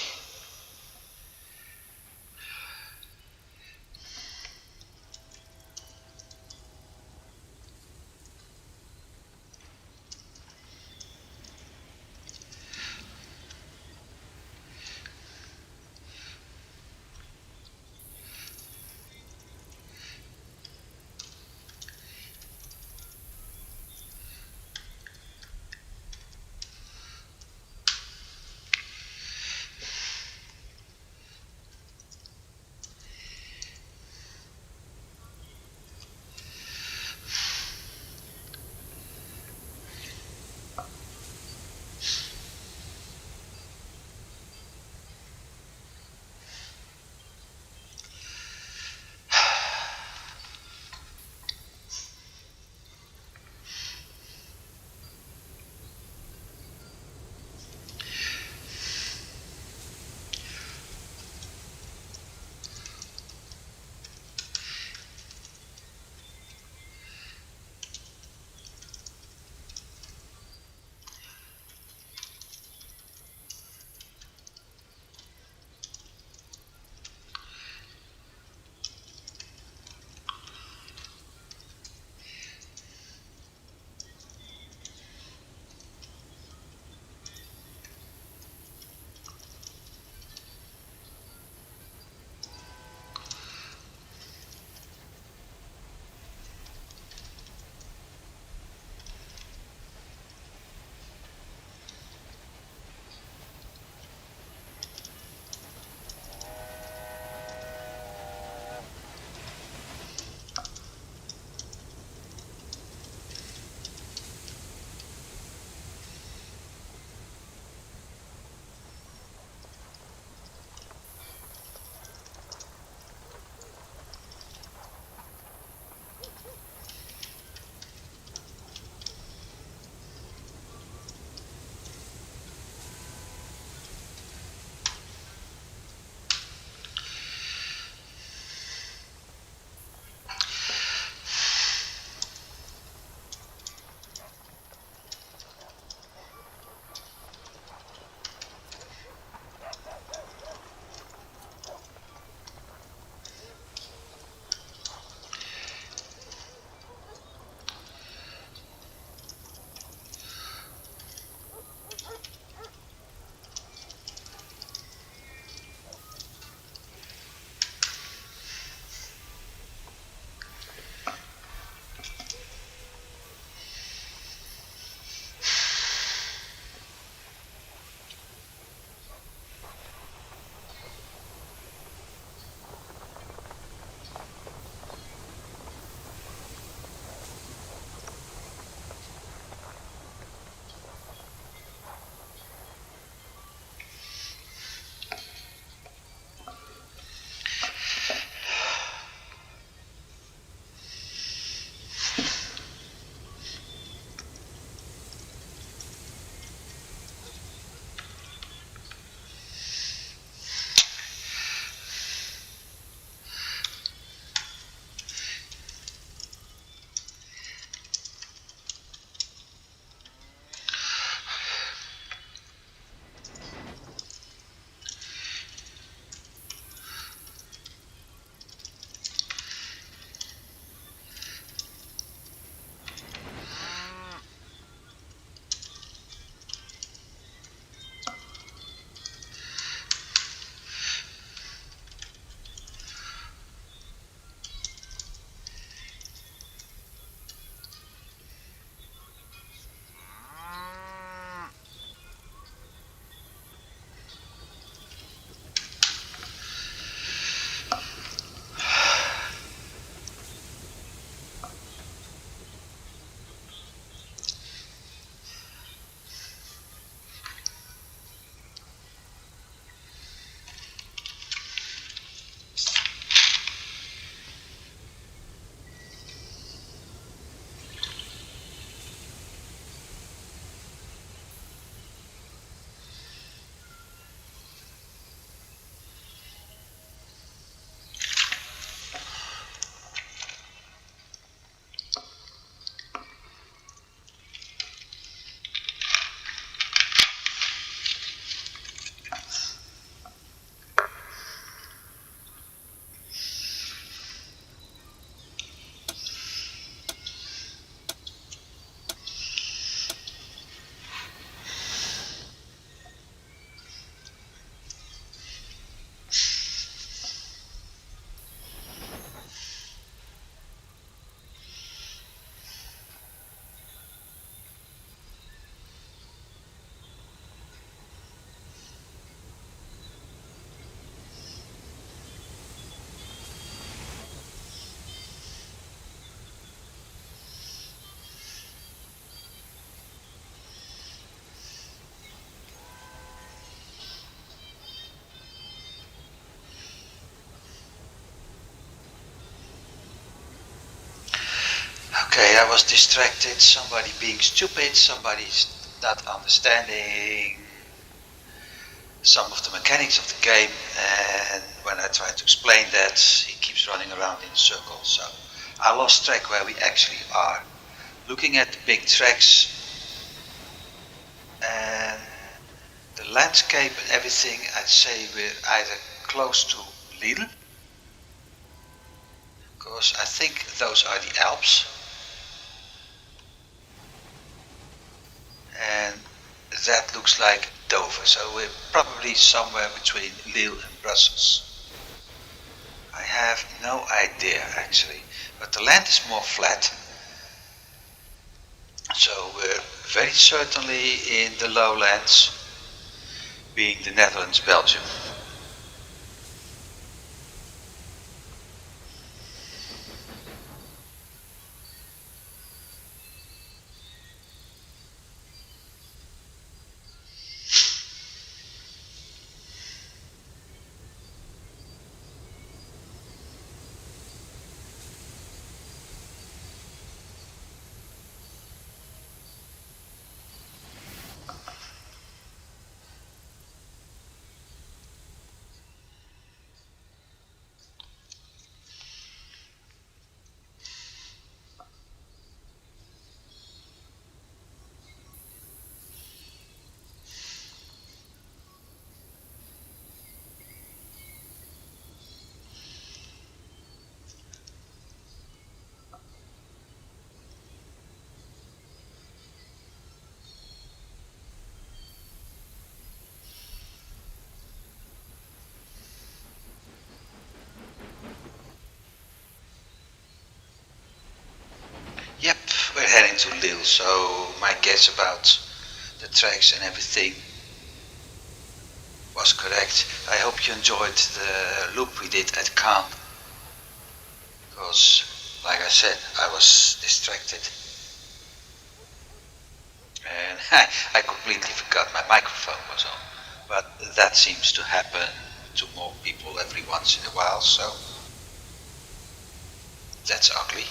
Okay, I was distracted, somebody being stupid, somebody's not understanding some of the mechanics of the game, and when I try to explain that, he keeps running around in circles, so I lost track where we actually are. Looking at the big tracks and the landscape and everything, I'd say we're either close to Lidl, because I think those are the Alps, and that looks like Dover, so we're probably somewhere between Lille and Brussels. I have no idea actually, but the land is more flat, so we're very certainly in the lowlands, being the Netherlands, Belgium. Yep, we're heading to Lille, so my guess about the tracks and everything was correct. I hope you enjoyed the loop we did at Cannes, because, like I said, I was distracted. And I completely forgot my microphone was on. But that seems to happen to more people every once in a while, so that's ugly.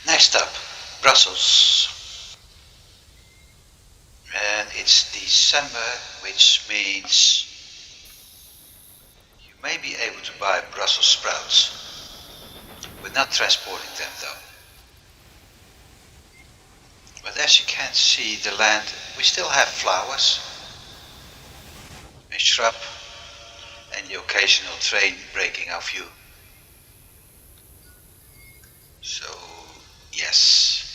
Next up, Brussels. it's December, which means you may be able to buy Brussels sprouts. We're not transporting them though. But as you can see, the land, we still have flowers, a shrub, and the occasional train breaking our view. So, yes.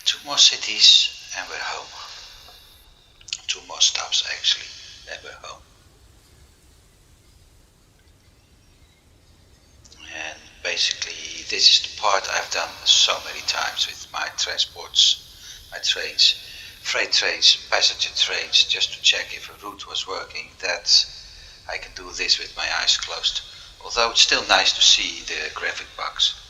Two more cities and we're home. Two more stops actually, and we're home. And basically this is the part I've done so many times with my transports, my trains, freight trains, passenger trains, just to check if a route was working, that I can do this with my eyes closed. Although it's still nice to see the graphic box.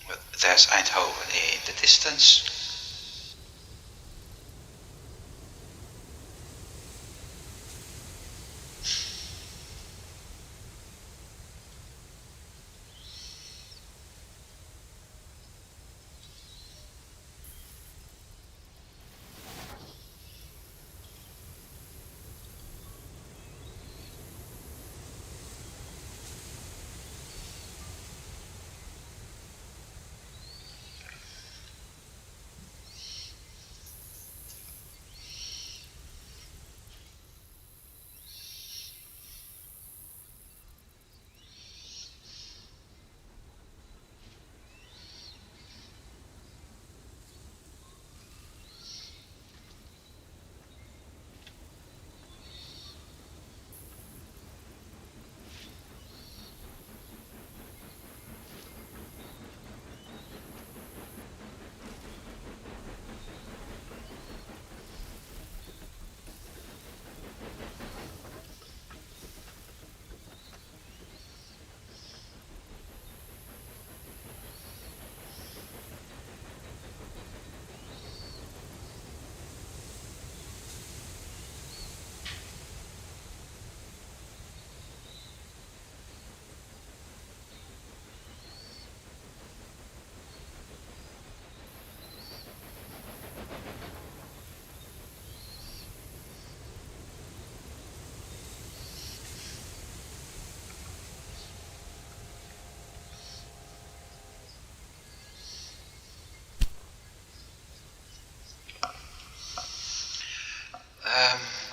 But there's Eindhoven in the distance.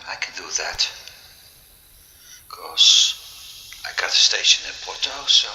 I can do that. Because I got a station in Porto, so.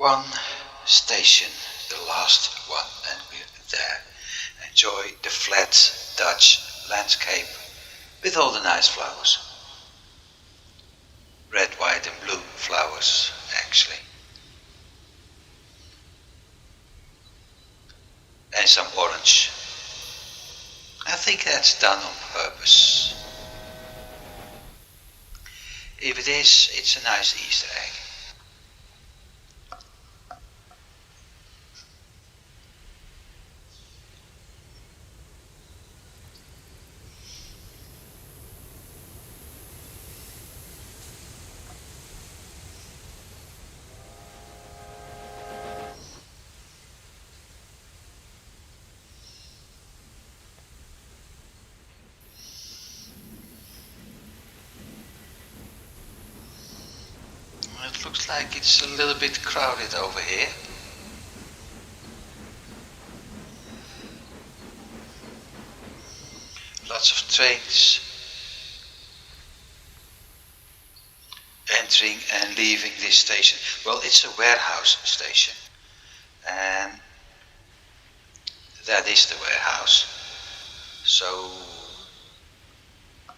One station, the last one, and we're there. Enjoy the flat Dutch landscape with all the nice flowers. Red, white and blue flowers, actually. And some orange. I think that's done on purpose. If it is, it's a nice Easter egg. It looks like it's a little bit crowded over here. Lots of trains entering and leaving this station. Well, it's a warehouse station, and that is the warehouse. So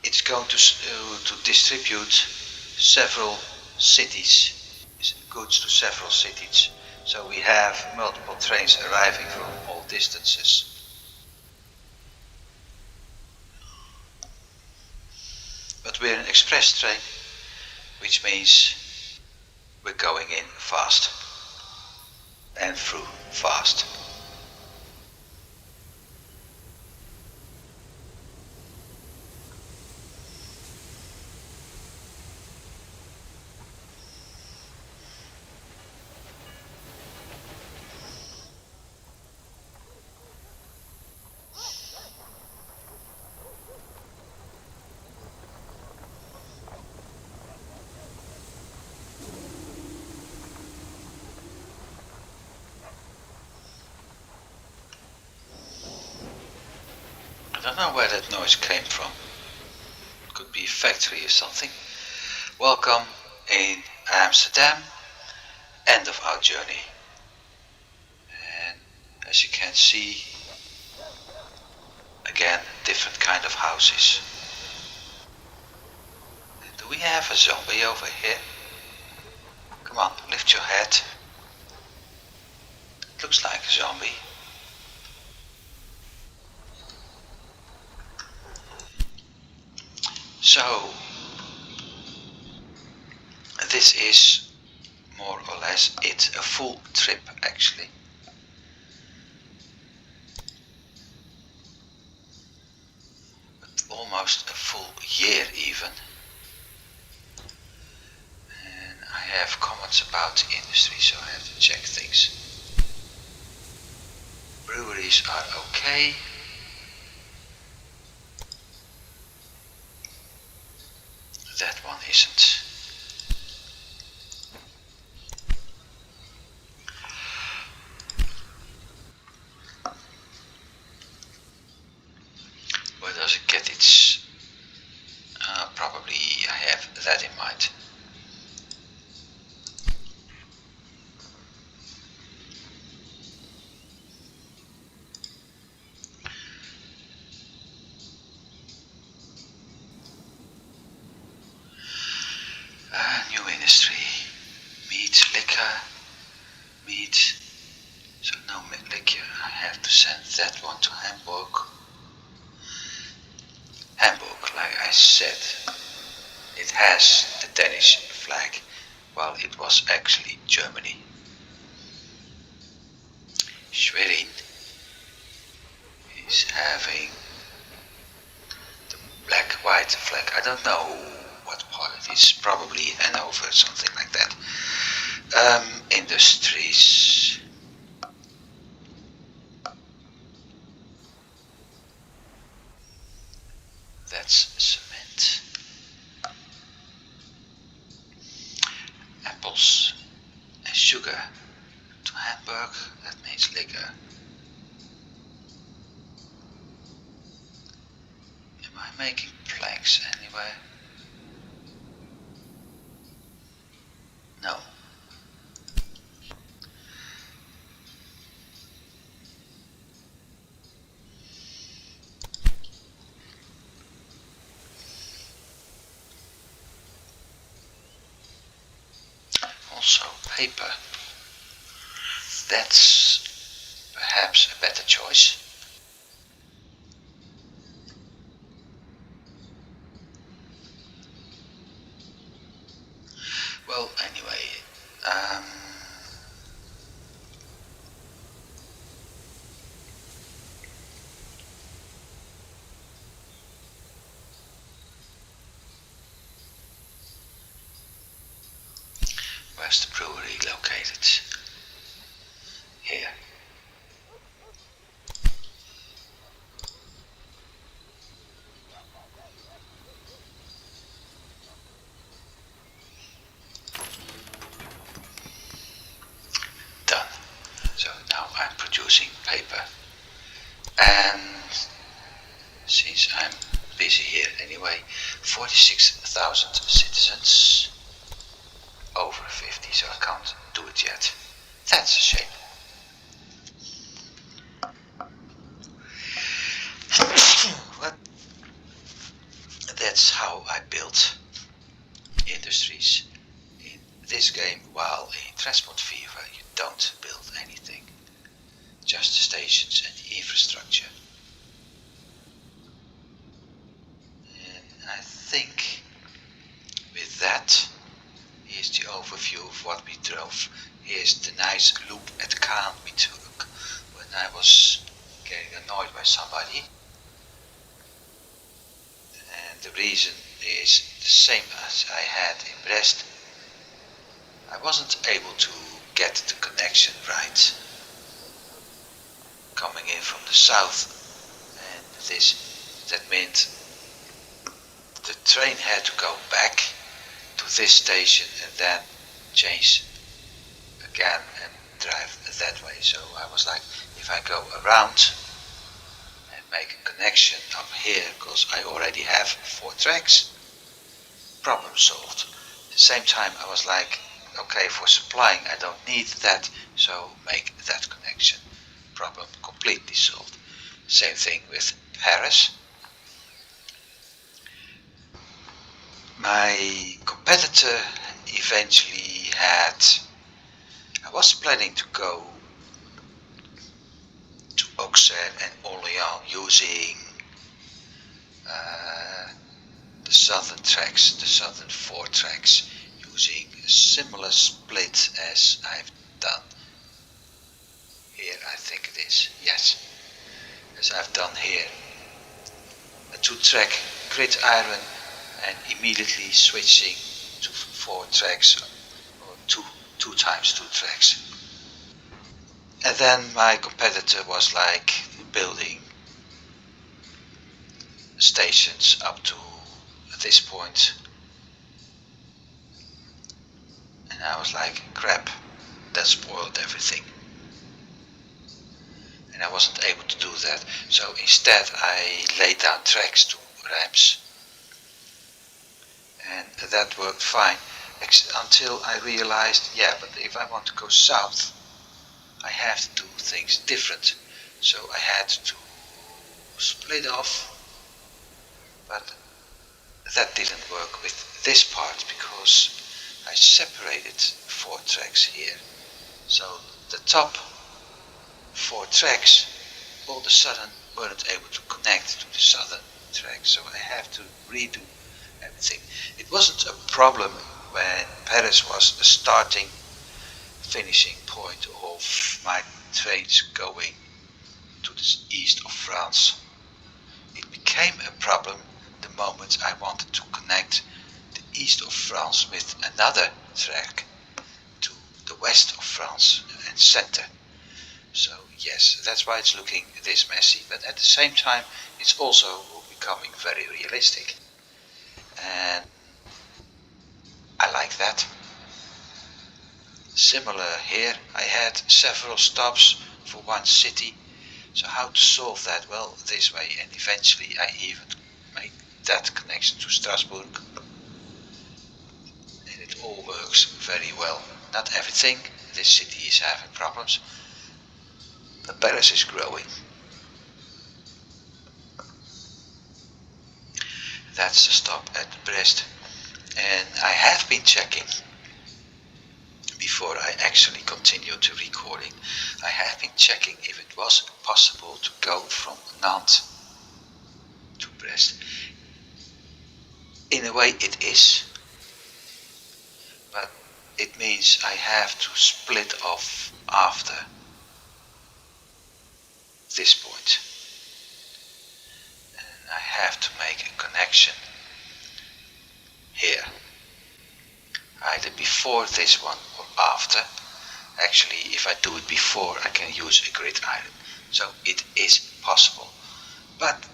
it's going to distribute several cities, goods to several cities. So we have multiple trains arriving from all distances. But we're an express train, which means we're going in fast and through fast. I don't know where that noise came from. Could be a factory or something. Welcome in Amsterdam, end of our journey. And as you can see, again, different kind of houses. Do we have a zombie over here? Come on, lift your head. It looks like a zombie. So, this is more or less it, a full trip actually. Almost a full year even. And I have comments about the industry, so I have to check things. Breweries are okay. That one isn't. Where does it get its... probably I have that in mind. New industry. Meat, liquor, meat. So no liquor. I have to send that one to Hamburg. Hamburg, like I said, it has the Danish flag, while it was actually Germany. Schwerin is having the black-white flag. I don't know what part it is, probably Hanover, something like that. Industries. That's cement. Apples and sugar to Hamburg, that means liquor. Am I making planks anywhere? No. paper. That's perhaps a better choice. Well, anyway, where's the brewery located? Here. Done. So now I'm producing paper, and since I'm busy here anyway, 46,000 citizens, over 50, so I can't do it yet. That's a shame. Well, that's how I built industries in this game, while in Transport Fever you don't build anything, just the stations and the infrastructure. And I think with that, here's the overview of what we drove. Here's the nice loop at Côte we took when I was getting annoyed by somebody. And the reason is the same as I had in Brest. I wasn't able to get the connection right coming in from the south, and that meant the train had to go back to this station and then change again and drive that way. So I was like, if I go around and make a connection up here, because I already have 4 tracks, problem solved. At the same time I was like, okay, for supplying I don't need that, so make that connection. Problem completely solved. Same thing with Paris. My competitor eventually I was planning to go to Auxerre and Orléans using the southern tracks, the southern 4 tracks, using a similar split as I've done here, I think it is, yes, as I've done here. A 2-track grid iron and immediately switching to 4 tracks, or 2 times 2 tracks. And then my competitor was like building stations up to this point, and I was like, crap, that spoiled everything. And I wasn't able to do that, so instead I laid down tracks to ramps, and that worked fine until I realized, yeah, but if I want to go south I have to do things different. So I had to split off, but that didn't work with this part because I separated 4 tracks here. So the top 4 tracks all of a sudden weren't able to connect to the southern track, so I have to redo everything. It wasn't a problem when Paris was a starting finishing point of my trains going to the east of France. It became a problem the moment I wanted to connect the east of France with another track to the west of France and center. So yes, that's why it's looking this messy, but at the same time it's also becoming very realistic, and I like that. Similar here, I had several stops for one city, so how to solve that? Well, this way, and eventually I even made that connection to Strasbourg, and it all works very well. Not everything, this city is having problems, but Paris is growing. That's the stop at Brest, and I have been checking before I actually continued to recording, I have been checking if it was possible to go from Nantes to Brest. In a way it is, but it means I have to split off after this point. And I have to make a connection here, either before this one or after. Actually, if I do it before, I can use a grid iron, so it is possible. But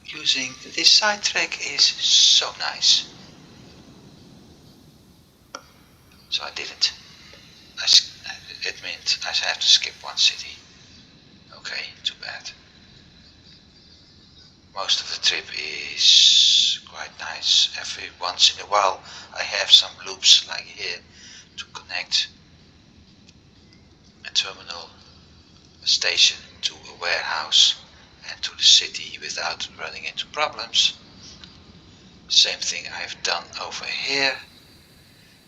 using this sidetrack is so nice. So I didn't. It meant I have to skip one city. Okay, too bad. Most of the trip is quite nice. Every once in a while I have some loops like here to connect a terminal, a station to a warehouse and to the city without running into problems. Same thing I've done over here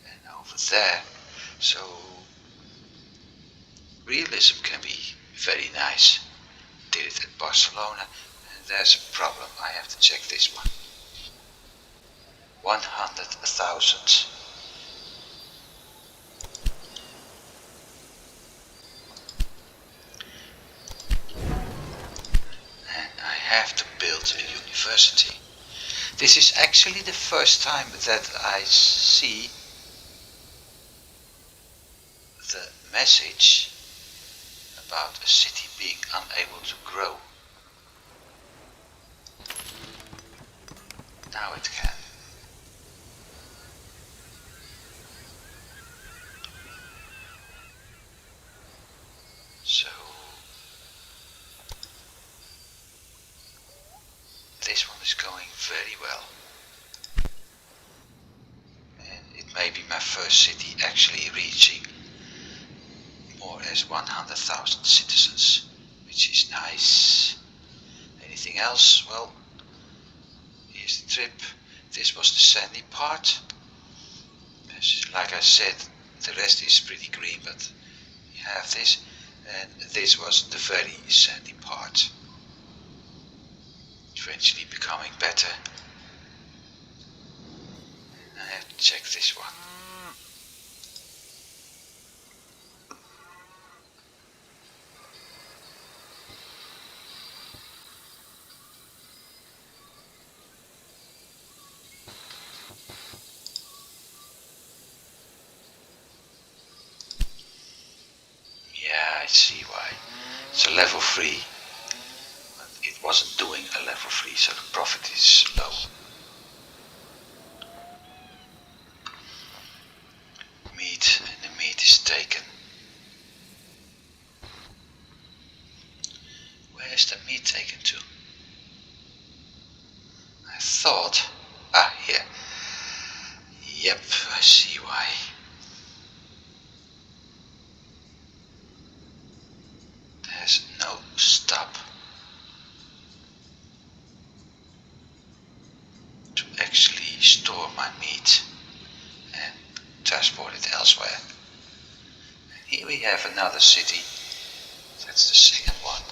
and over there. So realism can be very nice. Did it at Barcelona, and there's a problem. I have to check this one. 100,000. And I have to build a university. This is actually the first time that I see the message about a city being unable to grow. Now it can. So this one is going very well. And it may be my first city actually reaching more or less 100,000 citizens, which is nice. Anything else? Well, here's the trip. This was the sandy part. Like I said, the rest is pretty green, but you have this. And this was the very sandy part. Eventually becoming better. And I have to check this one. Yeah, I see why. It's a level 3. But it wasn't doing a level 3, so the profit is low. Meat, and the meat is taken. Where is the meat taken to? I thought... here. Yep, I see why. There's no stop to actually store my meat and transport it elsewhere. And here we have another city. That's the second one.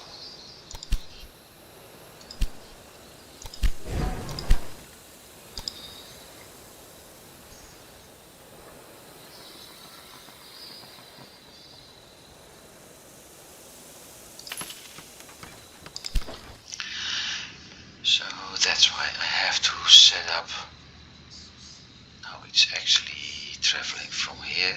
So that's why I have to set up how it's actually traveling from here.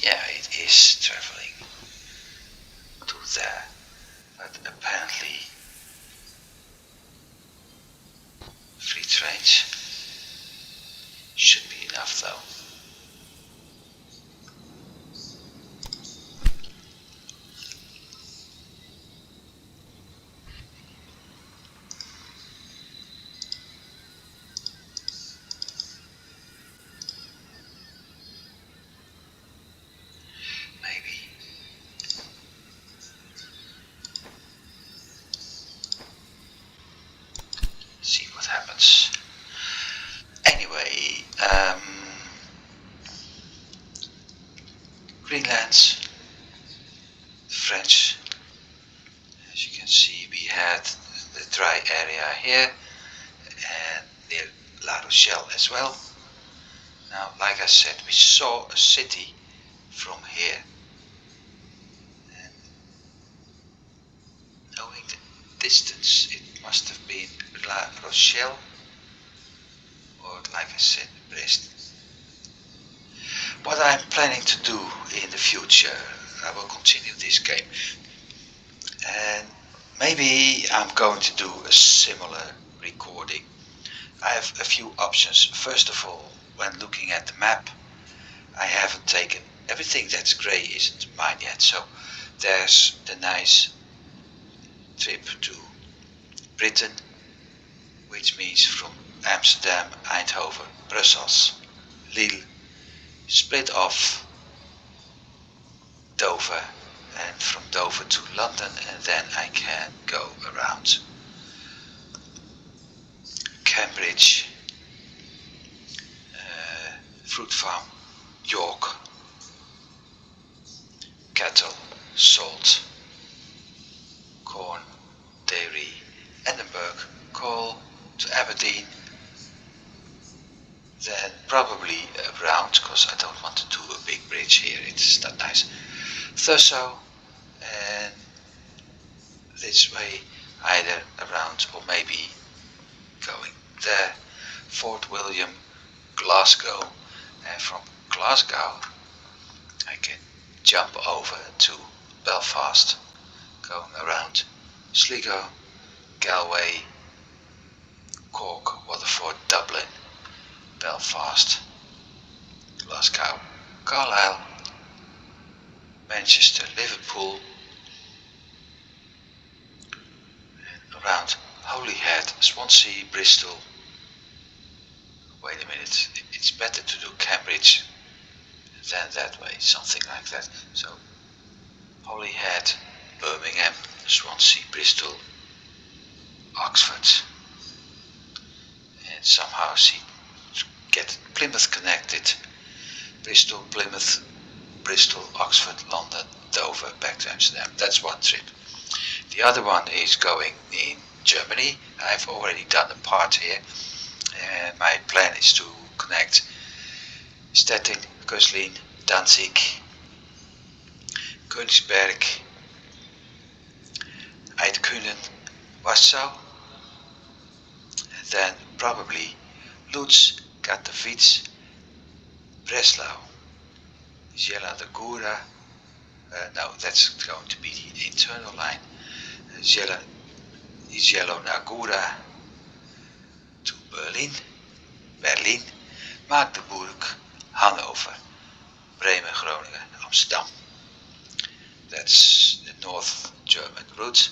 Yeah, it is traveling to there, but apparently 3 trains should be enough though. Maybe happens. Anyway, Greenland, the French, as you can see, we had the dry area here and near La Rochelle as well. Now, like I said, we saw a city from here, and knowing the distance, it must have been La Rochelle, or like I said, Brest. What I'm planning to do in the future, I will continue this game, and maybe I'm going to do a similar recording. I have a few options. First of all, when looking at the map, I haven't taken everything that's grey isn't mine yet, so there's the nice trip to Britain, which means from Amsterdam, Eindhoven, Brussels, Lille, split off Dover, and from Dover to London, and then I can go around Cambridge, fruit farm, York, cattle, salt, corn, dairy, Edinburgh, coal to Aberdeen, then probably around, because I don't want to do a big bridge here, it's not nice, Thurso, and this way either around or maybe going there, Fort William, Glasgow, and from Glasgow I can jump over to Belfast, going around Sligo, Galway, Cork, Waterford, Dublin, Belfast, Glasgow, Carlisle, Manchester, Liverpool, and around Holyhead, Swansea, Bristol. Wait a minute, it's better to do Cambridge than that way, something like that. So Holyhead, Birmingham, Swansea, Bristol, Oxford, and somehow get Plymouth connected. Bristol, Plymouth, Bristol, Oxford, London, Dover, back to Amsterdam. That's one trip. The other one is going in Germany. I've already done a part here. My plan is to connect Stettin, Köslin, Danzig, Königsberg, Eidkünen, Warsaw, and then probably Lutz, Katowice, Breslau, Zielona Góra. No, that's going to be the internal line. Zielona Góra to Berlin, Magdeburg, Hanover, Bremen, Groningen, Amsterdam. That's the North German route.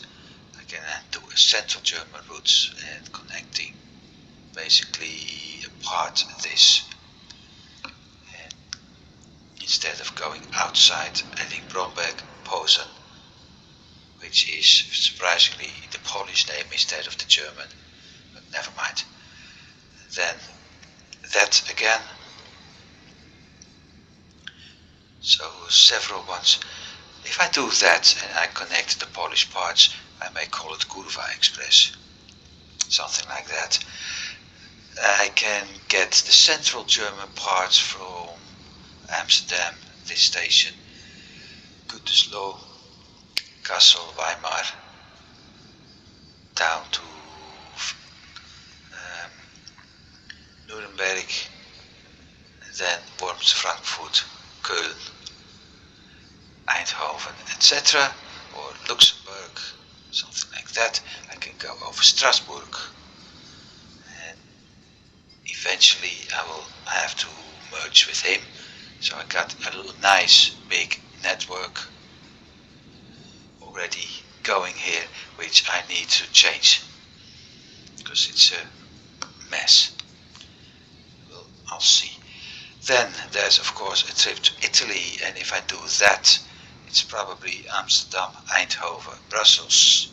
I can do a Central German route and connecting basically apart this. And instead of going outside, adding Bromberg, Posen, which is surprisingly the Polish name instead of the German, but never mind. Then that again. So several ones. If I do that and I connect the Polish parts, I may call it Kurva Express, something like that. I can get the Central German parts from Amsterdam, this station, Gütersloh, Kassel, Weimar, down to Nuremberg, and then Worms, Frankfurt, Köln, Eindhoven, etc., or Luxembourg, something like that. I can go over Strasbourg, and eventually I have to merge with him. So I got a nice big network already going here, which I need to change because it's a mess. Well, I'll see. Then there's of course a trip to Italy, and if I do that, it's probably Amsterdam, Eindhoven, Brussels,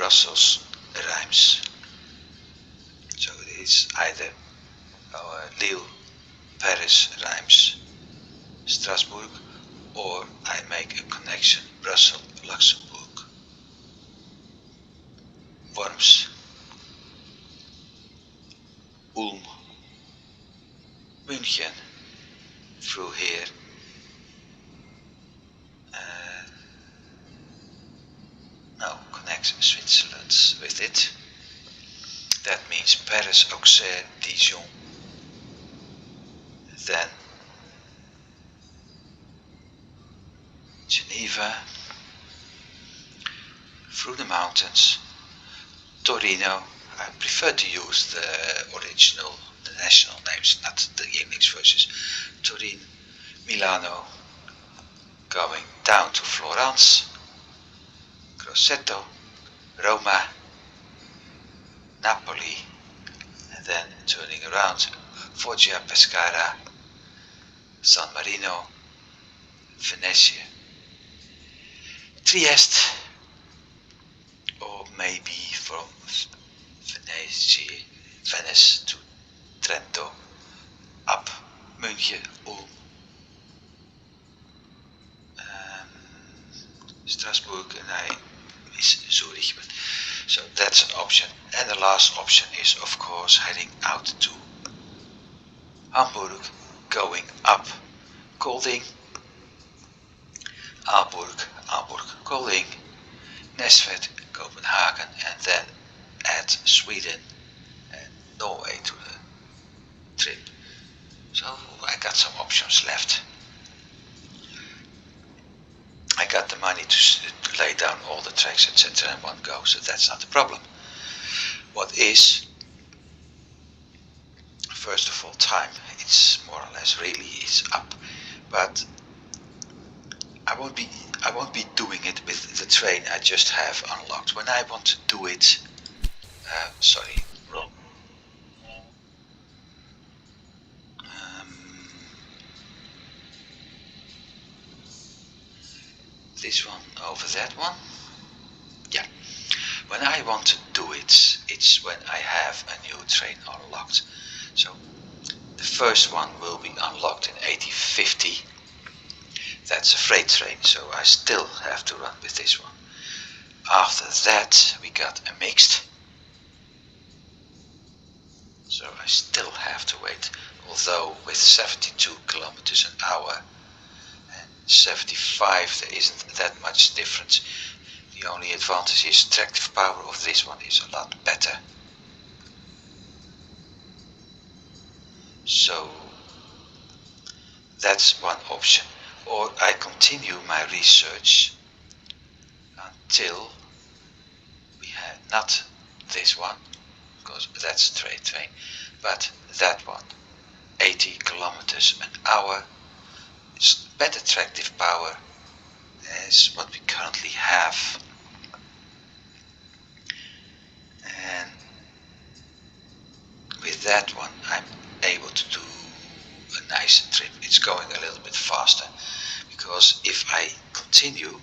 Brussels rhymes. So it is either Lille, Paris rhymes Strasbourg, or I make a connection Brussels, Luxembourg, Worms, Ulm, München, through here, connect Switzerland with it. That means Paris, Auxerre, Dijon, then Geneva, through the mountains, Torino. I prefer to use the original, the national names, not the English versions. Turin, Milano, going down to Florence, Grosseto, Roma, Napoli, and then turning around, Foggia, Pescara, San Marino, Venezia, Trieste, or maybe from Venice to Trento, up München, Ulm, Strasbourg, and I miss Zurich. But, so that's an option. And the last option is, of course, heading out to Hamburg, going up Kolding, Aalborg, Kolding, Næstved, Copenhagen, and then add Sweden and Norway to the trip. So I got some options left. I got the money to lay down all the tracks, etc. in one go, so that's not a problem. What is, first of all, time. It's more or less really is up, but I won't be doing it with the train I just have unlocked. When I want to do it, wrong. This one over that one. Yeah. When I want to do it, it's when I have a new train unlocked. So the first one will be unlocked in 8050. That's a freight train, so I still have to run with this one. After that we got a mixed, so I still have to wait, although with 72 kilometers an hour and 75 there isn't that much difference. The only advantage is tractive power of this one is a lot better. So that's one option. Or I continue my research until we have not this one, because that's a trade train, but that one, 80 kilometers an hour, is better tractive power as what we currently have. And with that one I'm able to do a nice trip. It's going a little bit faster, because if I continue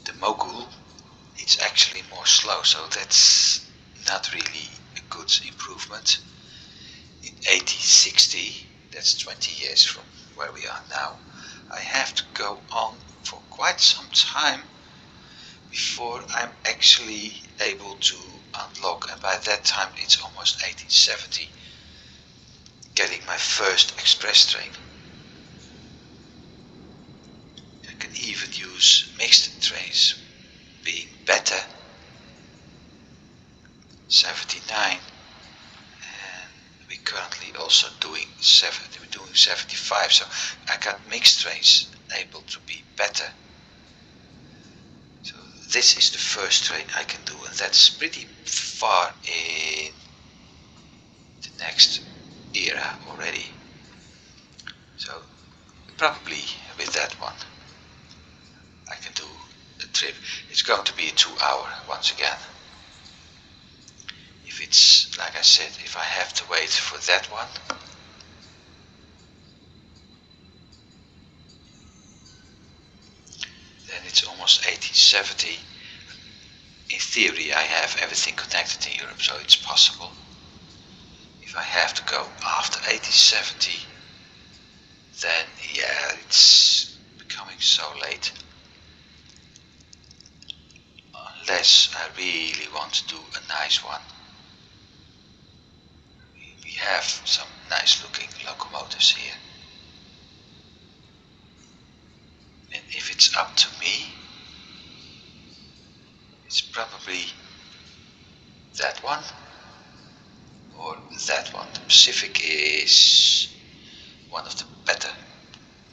the Mogul, it's actually more slow, so that's not really a good improvement. In 8060, that's 20 years from where we are now, I have to go on for quite some time before I'm actually able to unlock, and by that time it's almost 1870, getting my first express train. I can even use mixed trains, being better, 79, and we're currently also doing 75, so I got mixed trains able to be better. So this is the first train I can do, and that's pretty far in the next era already. So probably with that one I can do the trip. It's going to be a 2 hour once again. If it's, like I said, if I have to wait for that one, then it's almost 1870. in theory I have everything connected in Europe, so it's possible. If I have to go after 1870, then yeah, it's becoming so late. Unless I really want to do a nice one. We have some nice looking locomotives here. And if it's up to me, it's probably that one or that one. The Pacific is one of the better,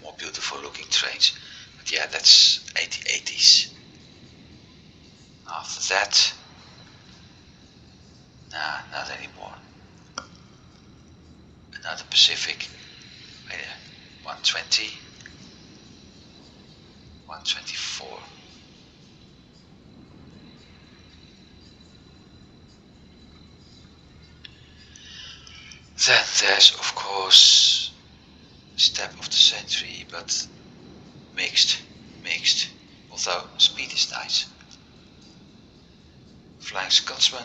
more beautiful looking trains. But yeah, that's 80s. After that, nah, not anymore. Another Pacific, 120, 124. Then there's of course Step of the Century, but mixed, although speed is nice. Flying Scotsman,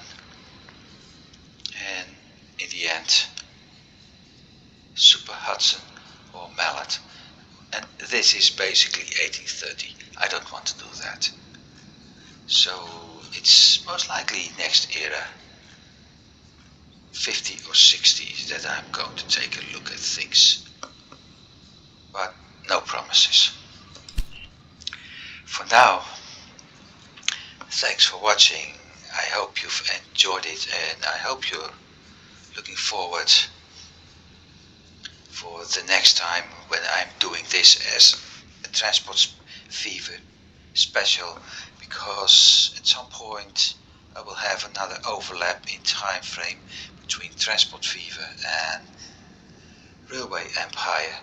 and in the end Super Hudson or Mallet. And this is basically 1830. I don't want to do that. So it's most likely next era, 50 or 60, that I'm going to take a look at things. But no promises. For now, thanks for watching. I hope you've enjoyed it, and I hope you're looking forward for the next time when I'm doing this as a Transport Fever special, because at some point I will have another overlap in time frame between Transport Fever and Railway Empire,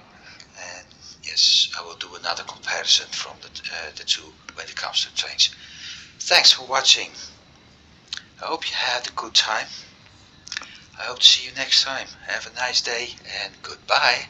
and yes, I will do another comparison from the two when it comes to trains. Thanks for watching. I hope you had a good time. I hope to see you next time. Have a nice day and goodbye.